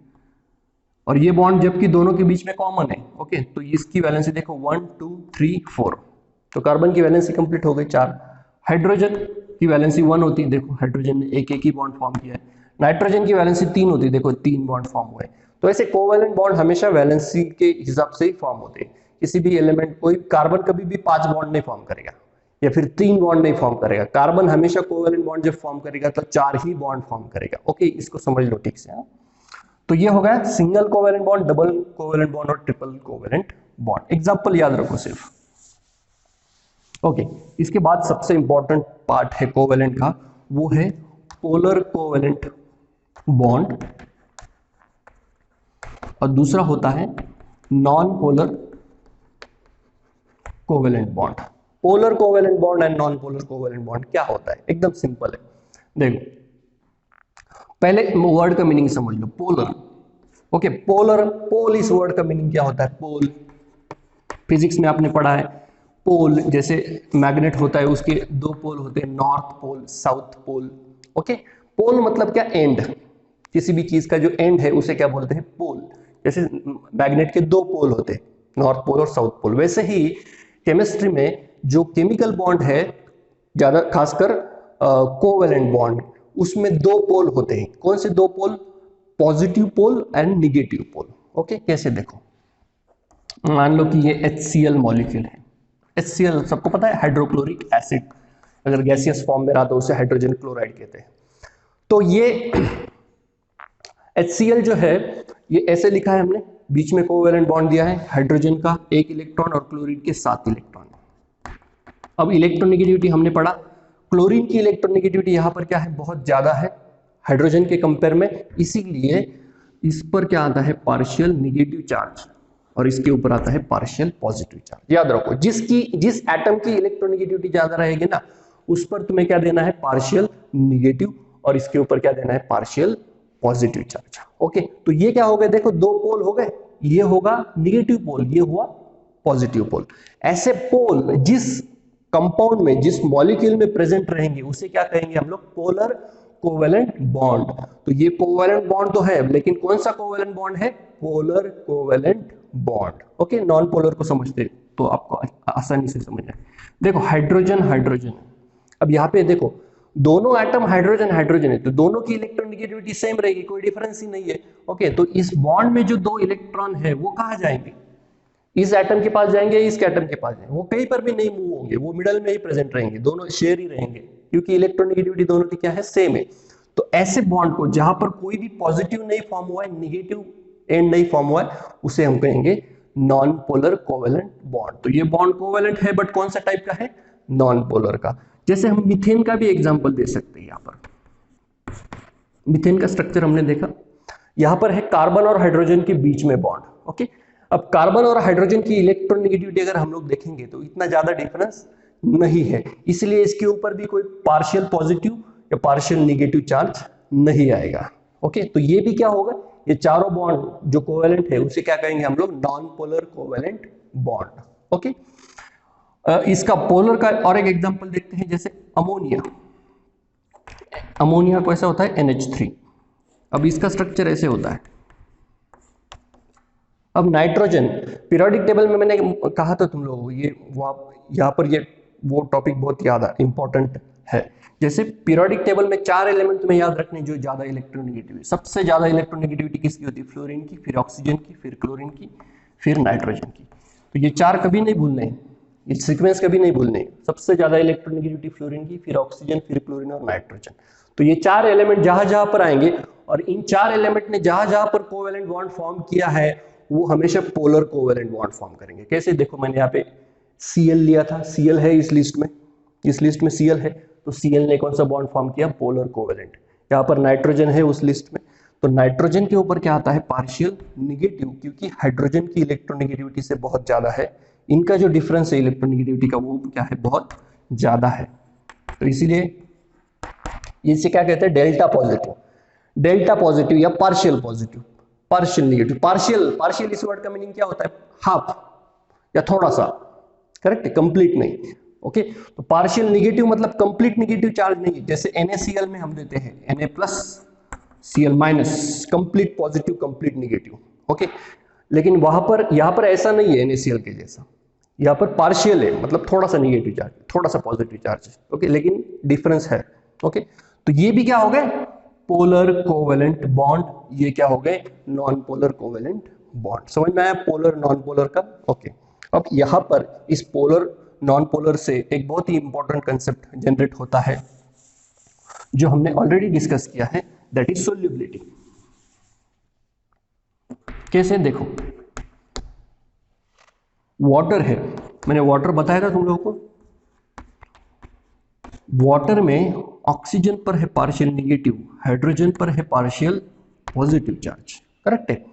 और ये बॉन्ड जबकि दोनों के बीच में कॉमन है, ओके, तो इसकी वैलेंसी देखो 1 2 3 4। तो कार्बन की वैलेंसी कंप्लीट हो गई 4। हाइड्रोजन की वैलेंसी 1 होती है, देखो हाइड्रोजन ने एक ही बॉन्ड फॉर्म किया है। नाइट्रोजन की वैलेंसी 3 होती है, देखो 3 बॉन्ड फॉर्म हुए। तो ऐसे कोवेलेंट बॉन्ड हमेशा वैलेंसी के हिसाब से ही फॉर्म होते हैं। किसी भी एलिमेंट, कोई कार्बन कभी भी 5 बॉन्ड नहीं फॉर्म करेगा या फिर 3 बॉन्ड नहीं फॉर्म करेगा। कार्बन हमेशा कोवेलेंट बॉन्ड जब फॉर्म करेगा तो 4 ही बॉन्ड फॉर्म करेगा। ओके, इसको समझ लो ठीक से। तो ये हो गया single covalent bond, double covalent bond और ट्रिपल कोवेलेंट बॉन्ड। एग्जांपल याद रखो सिर्फ। ओके, इसके बाद सबसे इंपॉर्टेंट पार्ट है कोवेलेंट का, वो है पोलर कोवेलेंट बॉन्ड और दूसरा होता है non polar covalent bond. Polar covalent bond and non polar covalent bond क्या होता है, एकदम सिंपल है। देखो पहले वर्ड का मीनिंग समझ लो, पोलर। ओके, पोलर, पोल, इस वर्ड का मीनिंग क्या होता है, पोल। फिजिक्स में आपने पढ़ा है, पोल जैसे मैग्नेट होता है, उसके 2 पोल होते हैं, north pole, south pole. Okay, pole मतलब क्या, एंड। किसी भी चीज का जो एंड है उसे क्या बोलते हैं, पोल। जैसे मैग्नेट के 2 पोल होते हैं, नॉर्थ पोल और साउथ पोल। वैसे ही केमिस्ट्री में जो केमिकल बॉन्ड है, ज्यादा खासकर कोवेलेंट बॉन्ड, उसमें 2 पोल होते हैं। कौन से 2 pole, positive pole and negative pole. Okay, कैसे देखो, मान लो कि ये HCl मॉलिक्यूल है। HCl सबको पता है, हाइड्रोक्लोरिक एसिड। अगर गैसियस फॉर्म में रहा तो उसे हाइड्रोजन क्लोराइड कहते हैं। तो ये HCl जो है, ये ऐसे लिखा है हमने, बीच में कोवेलेंट बॉन्ड दिया है, हाइड्रोजन का 1 इलेक्ट्रॉन और क्लोरीन के 7 इलेक्ट्रॉन। अब इलेक्ट्रोनेगेटिविटी हमने पढ़ा, क्लोरीन की इलेक्ट्रोनेगेटिविटी यहाँ पर क्या है, बहुत ज्यादा है हाइड्रोजन के कंपेयर में, इसीलिए इस पर क्या आता है, पार्शियल निगेटिव चार्ज, और इसके ऊपर आता है पार्शियल पॉजिटिव चार्ज। याद रखो, जिस एटम की इलेक्ट्रोनेगेटिविटी ज्यादा रहेगी ना, उस पर तुम्हें क्या देना है, पार्शियल निगेटिव, और इसके ऊपर क्या देना है, पार्शियल पॉजिटिव चार्ज। ओके, तो ये क्या हो गए, देखो 2 पोल हो गए, ये होगा निगेटिव पोल, ये हुआ पॉजिटिव पोल। ऐसे पोल जिस कंपाउंड में, जिस मॉलिक्यूल में प्रेजेंट रहेंगे उसे क्या कहेंगे हम लोग, पोलर कोवेलेंट बॉन्ड। तो ये कोवेलेंट बॉन्ड तो है, लेकिन कौन सा कोवेलेंट बॉन्ड है, polar covalent bond. Okay, non polar को समझते तो आपको आसानी से समझ आए। देखो हाइड्रोजन हाइड्रोजन, अब यहाँ पे देखो दोनों एटम हाइड्रोजन हाइड्रोजन है, तो दोनों की इलेक्ट्रोनेगेटिविटी सेम रहेगी, कोई डिफरेंस ही नहीं है। ओके, तो इस बॉन्ड में जो 2 इलेक्ट्रॉन है वो कहाँ जाएंगे, इस एटम के पास जाएंगे, इस एटम के पास जाएंगे, वो कहीं पर भी नहीं मूव होंगे, वो मिडल में ही प्रेजेंट रहेंगे, दोनों शेयर ही रहेंगे, क्योंकि इलेक्ट्रोनेगेटिविटी दोनों की क्या है, सेम है। तो ऐसे बॉन्ड को जहां पर कोई भी पॉजिटिव नहीं फॉर्म हुआ है, निगेटिव एंड नहीं फॉर्म हुआ है, उसे हम कहेंगे नॉन पोलर कोवेलेंट बॉन्ड। तो ये बॉन्ड कोवेलेंट है, बट कौन सा टाइप का है, नॉन पोलर का। जैसे हम मीथेन का भी एग्जांपल दे सकते हैं। यहां पर मीथेन का स्ट्रक्चर हमने देखा, यहां पर है कार्बन और हाइड्रोजन के बीच में बॉन्ड। ओके, अब कार्बन और हाइड्रोजन की इलेक्ट्रोनेगेटिविटी अगर हम लोग देखेंगे तो इतना ज्यादा डिफरेंस नहीं है, इसलिए इसके ऊपर भी कोई पार्शियल पॉजिटिव या पार्शियल नेगेटिव चार्ज नहीं आएगा। ओके, तो ये भी क्या होगा, ये चारों बॉन्ड जो कोवेलेंट है उसे क्या कहेंगे हम लोग, non polar covalent bond. Okay, इसका पोलर का और एक एग्जांपल देखते हैं, जैसे अमोनिया। अमोनिया कैसा होता है, NH3। अब इसका स्ट्रक्चर ऐसे होता है। अब नाइट्रोजन, पीरियोडिक टेबल में मैंने कहा था तुम लोगों को, ये यहाँ पर ये वो टॉपिक बहुत याद इंपॉर्टेंट है। जैसे पीरियोडिक टेबल में 4 एलिमेंट तुम्हें याद रखने जो ज्यादा इलेक्ट्रोनेगेटिव है। सबसे ज्यादा इलेक्ट्रोनेगेटिविटी किसकी होती है, फ्लोरीन की, फिर ऑक्सीजन की, फिर क्लोरीन की, फिर नाइट्रोजन की। तो ये 4 कभी नहीं भूलने, ये सीक्वेंस कभी नहीं भूलने। सबसे ज्यादा इलेक्ट्रोनेगेटिविटी फ्लोरीन की, फिर ऑक्सीजन, फिर क्लोरीन और नाइट्रोजन। तो ये 4 एलिमेंट जहां जहां पर आएंगे और इन 4 एलिमेंट ने जहां जहां पर कोवेलेंट बॉन्ड फॉर्म किया है वो हमेशा पोलर कोवेलेंट बॉन्ड फॉर्म करेंगे। कैसे, देखो मैंने यहाँ पे Cl लिया था, Cl है इस लिस्ट में, इस लिस्ट में Cl है, तो Cl ने कौन सा बॉन्ड फॉर्म किया, पोलर कोवेलेंट। यहाँ पर नाइट्रोजन है उस लिस्ट में, तो नाइट्रोजन के ऊपर क्या आता है, पार्शियल निगेटिव, क्योंकि हाइड्रोजन की इलेक्ट्रोनेगेटिविटी से बहुत ज्यादा है, इनका जो डिफरेंस है इलेक्ट्रोनेगेटिविटी का वो क्या है, बहुत ज्यादा है। तो इसीलिए इसे क्या कहते हैं, डेल्टा पॉजिटिव। डेल्टा पॉजिटिव या partial positive, partial negative. Partial इस वर्ड का मीनिंग क्या होता है, हाफ या थोड़ा सा, करेक्ट है, कंप्लीट नहीं। ओके, तो पार्शियल नेगेटिव मतलब कंप्लीट नेगेटिव चार्ज नहीं। जैसे NaCl में हम देते हैं Na+Cl-, complete positive complete negative. Okay, लेकिन वहां पर यहां पर ऐसा नहीं है NaCl के जैसा, यहां पर पार्शियल है, मतलब थोड़ा सा नेगेटिव चार्ज, थोड़ा सा पॉजिटिव चार्ज। ओके, लेकिन डिफरेंस है। ओके, तो ये भी क्या हो गए, पोलर कोवेलेंट बॉन्ड, ये क्या हो गए, नॉन पोलर कोवेलेंट बॉन्ड। समझ में आया पोलर नॉन पोलर का। ओके, अब यहां पर इस पोलर नॉन पोलर से एक बहुत ही इंपॉर्टेंट कंसेप्ट जनरेट होता है जो हमने ऑलरेडी डिस्कस किया है, दैट इज सोल्युबिलिटी। कैसे, देखो वाटर है, मैंने वाटर बताया था तुम लोगों को, वाटर में ऑक्सीजन पर है पार्शियल नेगेटिव, हाइड्रोजन पर है पार्शियल पॉजिटिव चार्ज, करेक्ट है।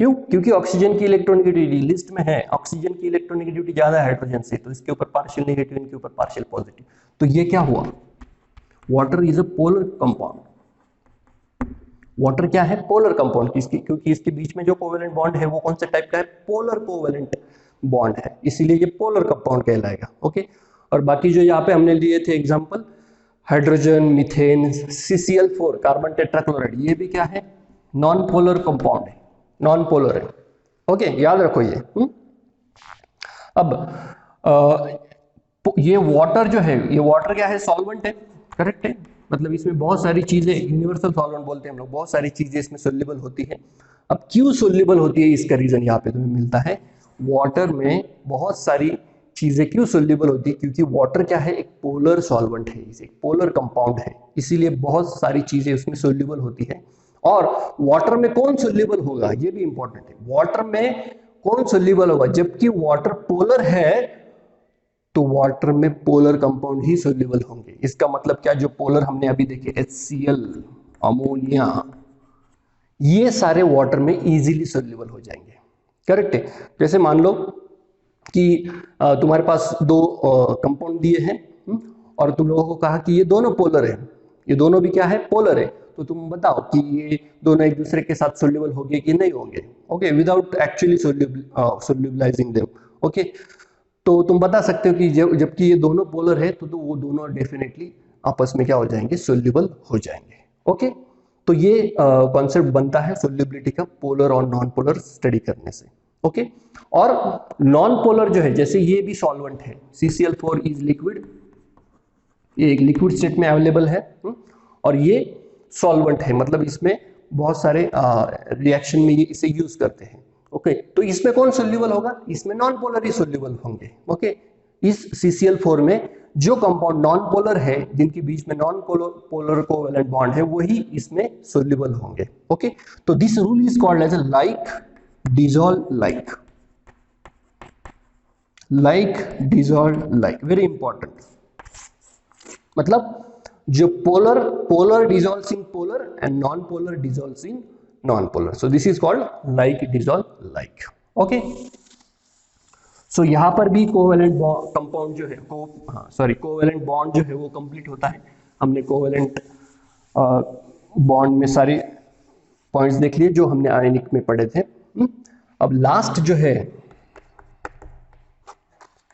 क्यों, क्योंकि ऑक्सीजन की इलेक्ट्रोनेगेटिविटी लिस्ट में है, ऑक्सीजन की इलेक्ट्रोनेगेटिविटी ज्यादा है हाइड्रोजन से, तो इसके ऊपर पार्शियल नेगेटिव, इनके ऊपर पार्शियल पॉजिटिव। तो ये क्या हुआ, water is a polar compound. Water क्या है, पोलर कंपाउंड, क्योंकि इसके बीच में जो कोवेलेंट बॉन्ड है वो कौन से टाइप का है, पोलर कोवेलेंट बॉन्ड है, इसीलिए ये पोलर कंपाउंड कहलाएगा। ओके, और बाकी जो यहाँ पे हमने लिए थे example, hydrogen, methane, CCl4, carbon tetrachloride, ये भी क्या है, नॉन पोलर कंपाउंड है, नॉन पोलर है। ओके, याद रखो ये। अब ये वाटर जो है, ये वाटर क्या है, सॉल्वेंट है, करेक्ट है, मतलब इसमें बहुत सारी चीजें, यूनिवर्सल सॉल्वेंट बोलते हैं हम लोग, बहुत सारी चीजें इसमें सोल्यूबल होती है। अब क्यों सोल्यूबल होती है, इसका रीजन यहाँ पे तुम्हें मिलता है, वाटर में बहुत सारी चीजें क्यों सोल्यूबल होती है, क्योंकि वाटर क्या है, एक पोलर सॉल्वेंट है, इसे पोलर कंपाउंड है, इसीलिए बहुत सारी चीजें उसमें सोल्यूबल होती है। और वाटर में कौन सोल्यूबल होगा, ये भी इंपॉर्टेंट है, वाटर में कौन सोल्यूबल होगा, जबकि वाटर पोलर है तो वाटर में पोलर कंपाउंड ही सोल्यूबल होंगे। इसका मतलब क्या, जो पोलर हमने अभी देखे HCl, अमोनिया, ये सारे वाटर में इजीली सोल्यूबल हो जाएंगे, करेक्ट है। जैसे मान लो कि तुम्हारे पास 2 कंपाउंड दिए हैं और तुम लोगों को कहा कि ये दोनों पोलर है, ये दोनों भी क्या है, पोलर है, तो तुम बताओ कि ये दोनों एक दूसरे के साथ सोल्यूबल होंगे कि नहीं होंगे। Okay, without actually solubilising them. Okay, तो तुम बता सकते हो कि जबकि ये दोनों पोलर है तो वो दोनों डेफिनेटली आपस में क्या हो जाएंगे, सोल्यूबल हो जाएंगे। ओके, तो ये कॉन्सेप्ट बनता है सोल्यूबिलिटी का, पोलर और नॉन पोलर स्टडी करने से। ओके, और नॉन पोलर जो है, जैसे ये भी सॉल्वेंट है, CCl4 इज लिक्विड, ये एक लिक्विड स्टेट में अवेलेबल है, और ये सॉल्वेंट है, मतलब इसमें बहुत सारे रिएक्शन में ये इसे यूज करते हैं। ओके, तो इसमें कौन सोल्यूबल होगा? इसमें नॉन पोलर ही सोल्यूबल होंगे। ओके, इस CCl4 में जो कंपाउंड नॉन पोलर है, जिनके बीच में नॉन पोलर कोवेलेंट बॉन्ड है, वही इसमें सोल्यूबल होंगे। ओके, तो this rule is called as a like dissolve like, like dissolve like, very important. मतलब जो polar dissolves in polar and non-polar dissolves in non-polar, so this is called like dissolve like। okay, so यहाँ पर भी covalent compound जो है covalent bond जो है वो कंप्लीट होता है। हमने कोवेलेंट बॉन्ड में सारे पॉइंट्स देख लिए जो हमने आयनिक में पढ़े थे। अब लास्ट जो है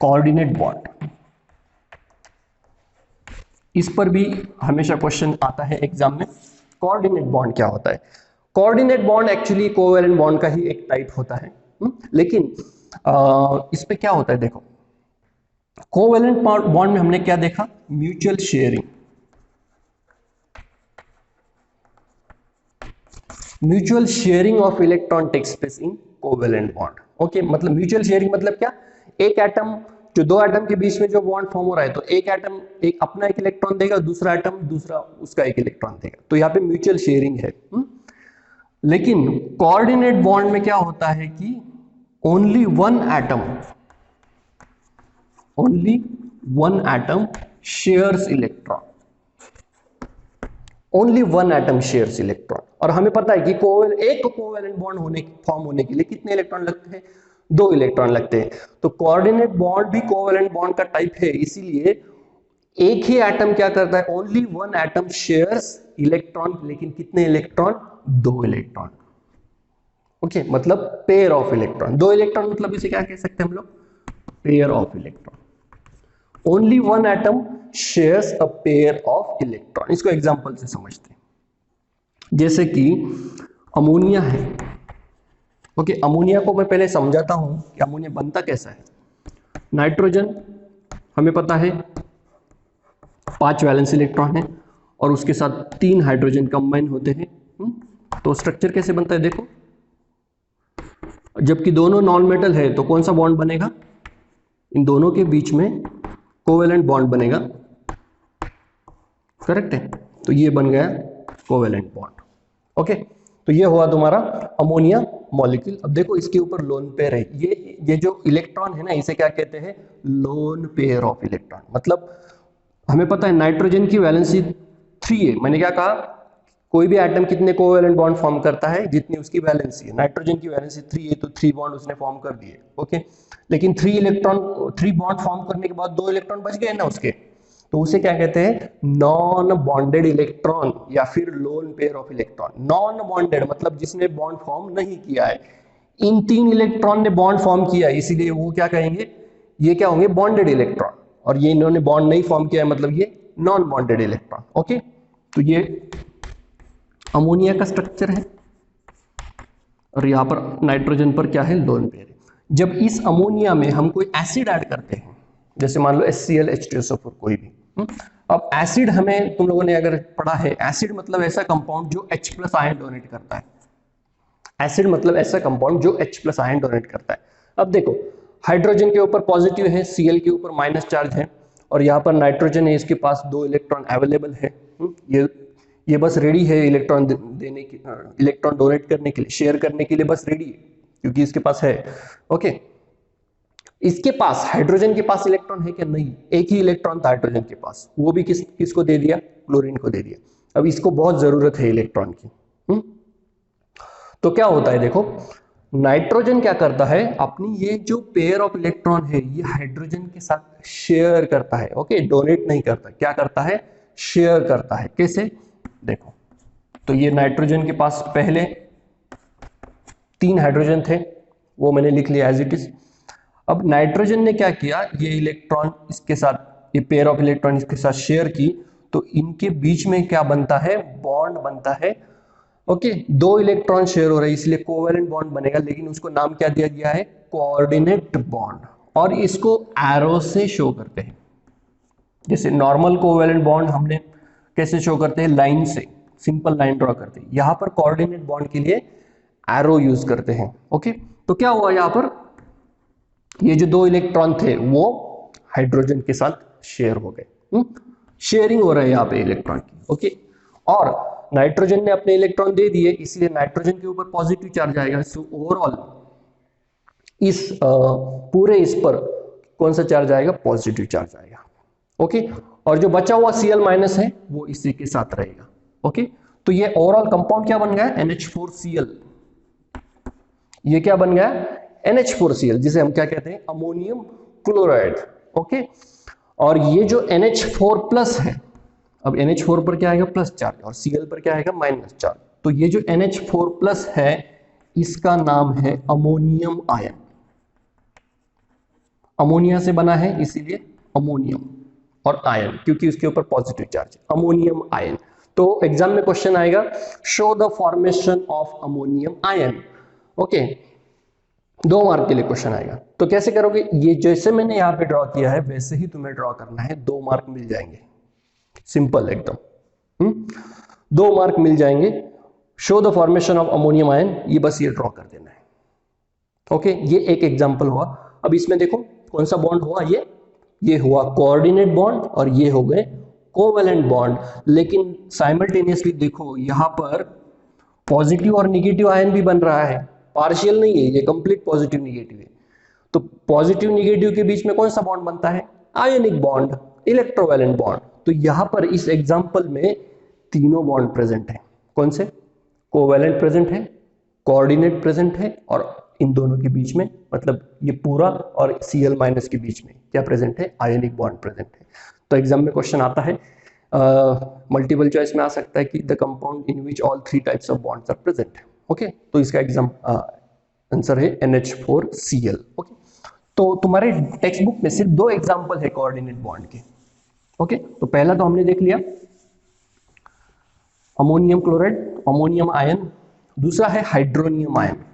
कोऑर्डिनेट बॉन्ड, इस पर भी हमेशा क्वेश्चन आता है एग्जाम में। कोऑर्डिनेट बॉन्ड क्या होता है? Coordinate bond actually covalent bond का ही एक टाइप होता है, लेकिन इस पे क्या होता है देखो, कोवेलेंट बॉन्ड में हमने क्या देखा? Mutual sharing, mutual sharing of electron takes place in covalent bond. Okay, मतलब म्यूचुअल शेयरिंग मतलब क्या? एक एटम, जो दो एटम के बीच में जो बॉन्ड फॉर्म हो रहा है, तो एक एटम अपना एक इलेक्ट्रॉन देगा, दूसरा एटम दूसरा उसका एक इलेक्ट्रॉन देगा, तो यहाँ पे म्यूचुअल शेयरिंग है। लेकिन कोऑर्डिनेट बॉन्ड में क्या होता है कि only one atom shares electron, only one atom shares electron. और हमें पता है कि एक कोवेलेंट बॉन्ड फॉर्म होने के लिए कितने इलेक्ट्रॉन लगते हैं? 2 इलेक्ट्रॉन लगते हैं। तो कोऑर्डिनेट बॉन्ड भी कोवेलेंट बॉन्ड का टाइप है, इसीलिए एक ही एटम क्या करता है? Only one atom shares electron, लेकिन कितने इलेक्ट्रॉन? 2 इलेक्ट्रॉन। ओके, मतलब पेयर ऑफ इलेक्ट्रॉन। 2 इलेक्ट्रॉन मतलब इसे क्या कह सकते हैं हम लोग? Pair of electron. Only one atom shares a pair of electron. इसको एग्जांपल से समझते हैं, जैसे कि अमोनिया है। ओके, अमोनिया को मैं पहले समझाता हूं कि अमोनिया बनता कैसा है। नाइट्रोजन हमें पता है 5 वैलेंस इलेक्ट्रॉन है और उसके साथ 3 हाइड्रोजन कंबाइन होते हैं। तो स्ट्रक्चर कैसे बनता है देखो, जबकि दोनों नॉन मेटल है तो कौन सा बॉन्ड बनेगा? इन दोनों के बीच में कोवेलेंट बॉन्ड बनेगा, करेक्ट है? तो ये बन गया कोवेलेंट बॉन्ड। ओके, तो ये हुआ तुम्हारा अमोनिया मॉलिक्यूल। अब देखो इसके ऊपर लोन पेयर है, ये जो इलेक्ट्रॉन है ना, इसे क्या कहते हैं? Lone pair of electron. मतलब हमें पता है नाइट्रोजन की वैलेंसी 3 है। मैंने क्या कहा? कोई भी एटम कितने कोवेलेंट बॉन्ड फॉर्म करता है? जितनी उसकी वैलेंसी है। नाइट्रोजन की वैलेंसी 3 है, तो 3 बॉन्ड उसने फॉर्म कर दिए। ओके, लेकिन 3 बॉन्ड फॉर्म करने के बाद 2 इलेक्ट्रॉन बच गए ना उसके, तो उसे क्या कहते हैं? नॉन बॉन्डेड इलेक्ट्रॉन या फिर lone pair of electron. Non bonded मतलब जिसने बॉन्ड फॉर्म नहीं किया है। इन 3 इलेक्ट्रॉन ने बॉन्ड फॉर्म किया है, इसीलिए वो क्या कहेंगे? ये क्या होंगे? Bonded electron. और ये इन्होंने बॉन्ड नहीं फॉर्म किया है, मतलब ये नॉन बॉन्डेड इलेक्ट्रॉन। ओके, तो ये अमोनिया का स्ट्रक्चर है और यहां पर नाइट्रोजन पर क्या है? लोन पेयर है। जब इस अमोनिया में हम कोई एसिड ऐड करते हैं, जैसे मान लो HCl H2SO4 कोई भी, अब एसिड हमें तुम लोगों ने अगर पढ़ा है, एसिड मतलब ऐसा कंपाउंड जो H+ आयन डोनेट करता है। एसिड मतलब ऐसा कंपाउंड जो H+ आयन डोनेट करता है। अब देखो हाइड्रोजन के ऊपर पॉजिटिव है, Cl के ऊपर माइनस चार्ज है, और यहाँ पर नाइट्रोजन है, इसके पास 2 इलेक्ट्रॉन अवेलेबल है। ये बस रेडी है इलेक्ट्रॉन देने की, इलेक्ट्रॉन डोनेट करने के लिए, शेयर करने के लिए बस रेडी है, क्योंकि इसके पास है। ओके, इसके पास हाइड्रोजन के पास इलेक्ट्रॉन है क्या? नहीं, एक ही इलेक्ट्रॉन था हाइड्रोजन के पास, वो भी किसको दे दिया? क्लोरीन को दे दिया। अब इसको बहुत जरूरत है इलेक्ट्रॉन की। तो क्या होता है देखो, नाइट्रोजन क्या करता है? अपनी ये जो पेयर ऑफ इलेक्ट्रॉन है ये हाइड्रोजन के साथ शेयर करता है। ओके, डोनेट नहीं करता, क्या करता है? शेयर करता है। कैसे देखो, तो ये नाइट्रोजन के पास पहले 3 हाइड्रोजन थे, वो मैंने लिख लिया एज इट इज। अब नाइट्रोजन ने क्या किया? ये इलेक्ट्रॉन इसके साथ, ये पेयर ऑफ इलेक्ट्रॉन इसके साथ शेयर की, तो इनके बीच में क्या बनता है? बॉन्ड बनता है। ओके, 2 इलेक्ट्रॉन शेयर हो रहे हैं, इसलिए कोवेलेंट बॉन्ड बनेगा, लेकिन उसको नाम क्या दिया गया है? Coordinate bond. और इसको एरो से शो करते हैं। जैसे नॉर्मल कोवेलेंट बॉन्ड हमने कैसे शो करते हैं? लाइन से, सिंपल लाइन ड्रॉ करते हैं। यहां पर कोऑर्डिनेट बॉन्ड के लिए एरो यूज करते हैं। ओके, तो क्या हुआ यहाँ पर, ये जो दो इलेक्ट्रॉन थे वो हाइड्रोजन के साथ शेयर हो गए, शेयरिंग हो रहा है यहाँ पे इलेक्ट्रॉन की। ओके, और नाइट्रोजन ने अपने इलेक्ट्रॉन दे दिए, इसलिए नाइट्रोजन के ऊपर पॉजिटिव चार्ज आएगा। सो ओवरऑल इस पूरे इस पर कौन सा चार्ज आएगा, पॉजिटिव चार्ज आएगा। ओके, और जो बचा हुआ Cl माइनस है वो इसी के साथ रहेगा। ओके, तो ये ओवरऑल कंपाउंड क्या बन गया, NH4Cl। ये क्या बन गया, NH4Cl, जिसे हम क्या कहते हैं, अमोनियम क्लोराइड। ओके, और ये जो NH4 प्लस है, अब NH4 पर क्या आएगा, प्लस चार्ज, और Cl पर क्या आएगा, माइनस चार्ज। तो ये जो NH4 प्लस है इसका नाम है अमोनियम आयन। अमोनिया से बना है इसीलिए अमोनियम, और आयन क्योंकि उसके ऊपर पॉजिटिव चार्ज, अमोनियम आयन। तो एग्जाम में क्वेश्चन आएगा, show the formation of ammonium ion. Okay, 2 mark के लिए क्वेश्चन आएगा। तो कैसे करोगे, ये जैसे मैंने यहाँ पे ड्रॉ किया है वैसे ही तुम्हें ड्रॉ करना है, 2 मार्क मिल जाएंगे, सिंपल एकदम। 2 मार्क मिल जाएंगे। Show the formation of ammonium ion, ये बस ये ड्रॉ कर देना है। ओके, ये एक एग्जांपल हुआ। अब इसमें देखो कौन सा बॉन्ड हुआ, ये हुआ कोऑर्डिनेट बॉन्ड, और ये हो गए कोवेलेंट बॉन्ड। लेकिन साइमल्टेनियसली देखो यहाँ पर पॉजिटिव और निगेटिव आयन भी बन रहा है, पार्शियल नहीं है, ये कंप्लीट पॉजिटिव निगेटिव है। तो पॉजिटिव निगेटिव के बीच में कौन सा बॉन्ड बनता है, आयनिक बॉन्ड, इलेक्ट्रोवैलेंट बॉन्ड। तो यहां पर इस एग्जांपल में तीनों बॉन्ड प्रेजेंट है। कौन से, कोवेलेंट प्रेजेंट है, कोऑर्डिनेट प्रेजेंट है, और इन दोनों के बीच में, मतलब ये पूरा और Cl माइनस के बीच में क्या प्रेजेंट है, आयनिक बॉन्ड प्रेजेंट है। तो एग्जाम में क्वेश्चन आता है, मल्टीपल चॉइस में आ सकता है कि the compound in which all 3 types of bonds are present. Okay, तो इसका एग्जाम आंसर है NH4Cl। ओके, तो तुम्हारे टेक्स्ट बुक में सिर्फ 2 एग्जांपल है कोऑर्डिनेट बॉन्ड के। ओके, तो पहला तो हमने देख लिया अमोनियम क्लोराइड, अमोनियम आयन। दूसरा है हाइड्रोनियम आयन।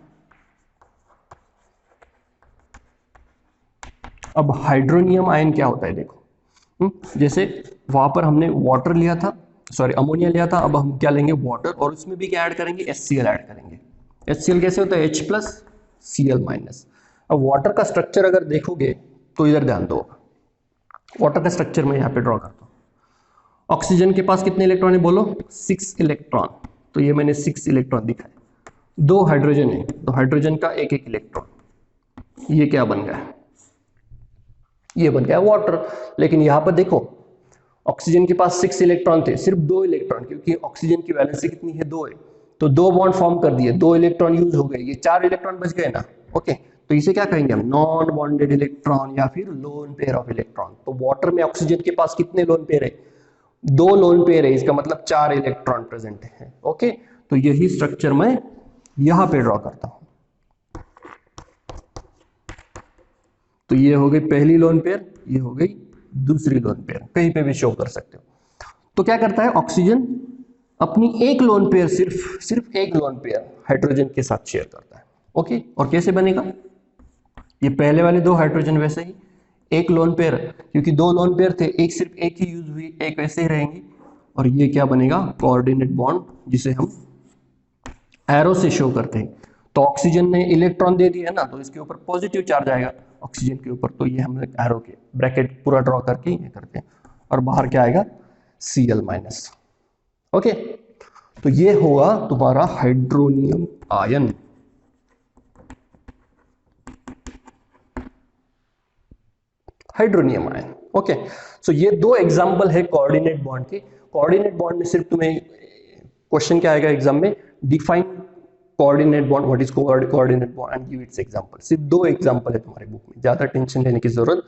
अब हाइड्रोनियम आयन क्या होता है देखो, जैसे वहां पर हमने वाटर लिया था, सॉरी अमोनिया लिया था, अब हम क्या लेंगे, वाटर, और उसमें भी क्या ऐड करेंगे, HCl ऐड करेंगे। HCl कैसे होता है, H प्लस Cl माइनस। अब वाटर का स्ट्रक्चर अगर देखोगे तो इधर ध्यान दो, वाटर का स्ट्रक्चर मैं यहाँ पे ड्रॉ करता हूँ। ऑक्सीजन के पास कितने इलेक्ट्रॉन है, बोलो 6 इलेक्ट्रॉन। तो ये मैंने 6 इलेक्ट्रॉन दिखाए। 2 हाइड्रोजन है, तो हाइड्रोजन का एक इलेक्ट्रॉन, ये क्या बन गया, ये बन गया वाटर। लेकिन यहां पर देखो ऑक्सीजन के पास 6 इलेक्ट्रॉन थे, सिर्फ 2 इलेक्ट्रॉन, क्योंकि ऑक्सीजन की वैलेंसी कितनी है, 2 है, तो 2 बॉन्ड फॉर्म कर दिए, 2 इलेक्ट्रॉन यूज हो गए, ये 4 इलेक्ट्रॉन बच गए ना। ओके, तो इसे क्या कहेंगे हम, नॉन बॉन्डेड इलेक्ट्रॉन या फिर लोन पेयर ऑफ इलेक्ट्रॉन। तो वाटर में ऑक्सीजन के पास कितने लोन पेयर है, 2 लोन पेयर है, इसका मतलब 4 इलेक्ट्रॉन प्रेजेंट है। ओके, तो यही स्ट्रक्चर मैं यहां पे ड्रॉ करता हूं। तो ये हो गई पहली लोन पेयर, ये हो गई दूसरी लोन पेयर, कहीं पे भी शो कर सकते हो। तो क्या करता है, ऑक्सीजन अपनी एक लोन पेयर, सिर्फ एक लोन पेयर हाइड्रोजन के साथ शेयर करता है। ओके, और कैसे बनेगा, ये पहले वाले 2 हाइड्रोजन वैसे ही एक लोन पेयर, क्योंकि 2 लोन पेयर थे, एक सिर्फ एक ही यूज हुई, एक वैसे ही रहेंगी। और ये क्या बनेगा, कोऑर्डिनेट बॉन्ड, जिसे हम एरो से शो करते हैं। तो ऑक्सीजन ने इलेक्ट्रॉन दे दिया है ना, तो इसके ऊपर पॉजिटिव चार्ज आएगा ऑक्सीजन के ऊपर, तो ये हम एरो के ब्रैकेट पूरा ड्रॉ करके ये करते हैं, और बाहर क्या आएगा, Cl माइनस। ओके, तो ये होगा तुम्हारा hydronium ion. Hydronium ion. Okay, so ये 2 एग्जांपल है कोऑर्डिनेट बॉन्ड के। कोऑर्डिनेट बॉन्ड में सिर्फ तुम्हें क्वेश्चन क्या आएगा एग्जाम में, define coordinate bond, what is coordinate bond and give its example. सिर्फ 2 एग्जांपल है तुम्हारे बुक में, ज्यादा टेंशन लेने की जरूरत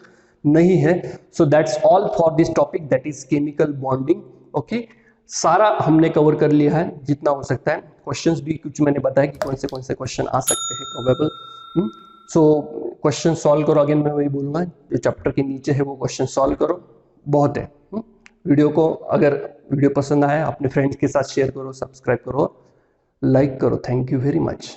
नहीं है। So that's all for this topic, that is chemical bonding. Okay, सारा हमने कवर कर लिया है जितना हो सकता है। क्वेश्चंस भी कुछ मैंने बताया कि कौन से क्वेश्चन आ सकते हैं प्रोबेबल। सो क्वेश्चन सॉल्व करो, अगेन मैं वही बोलूंगा, जो चैप्टर के नीचे है वो क्वेश्चन सॉल्व करो, बहुत है। वीडियो को, अगर वीडियो पसंद आया अपने फ्रेंड्स के साथ शेयर करो, सब्सक्राइब करो, लाइक करो। Thank you very much.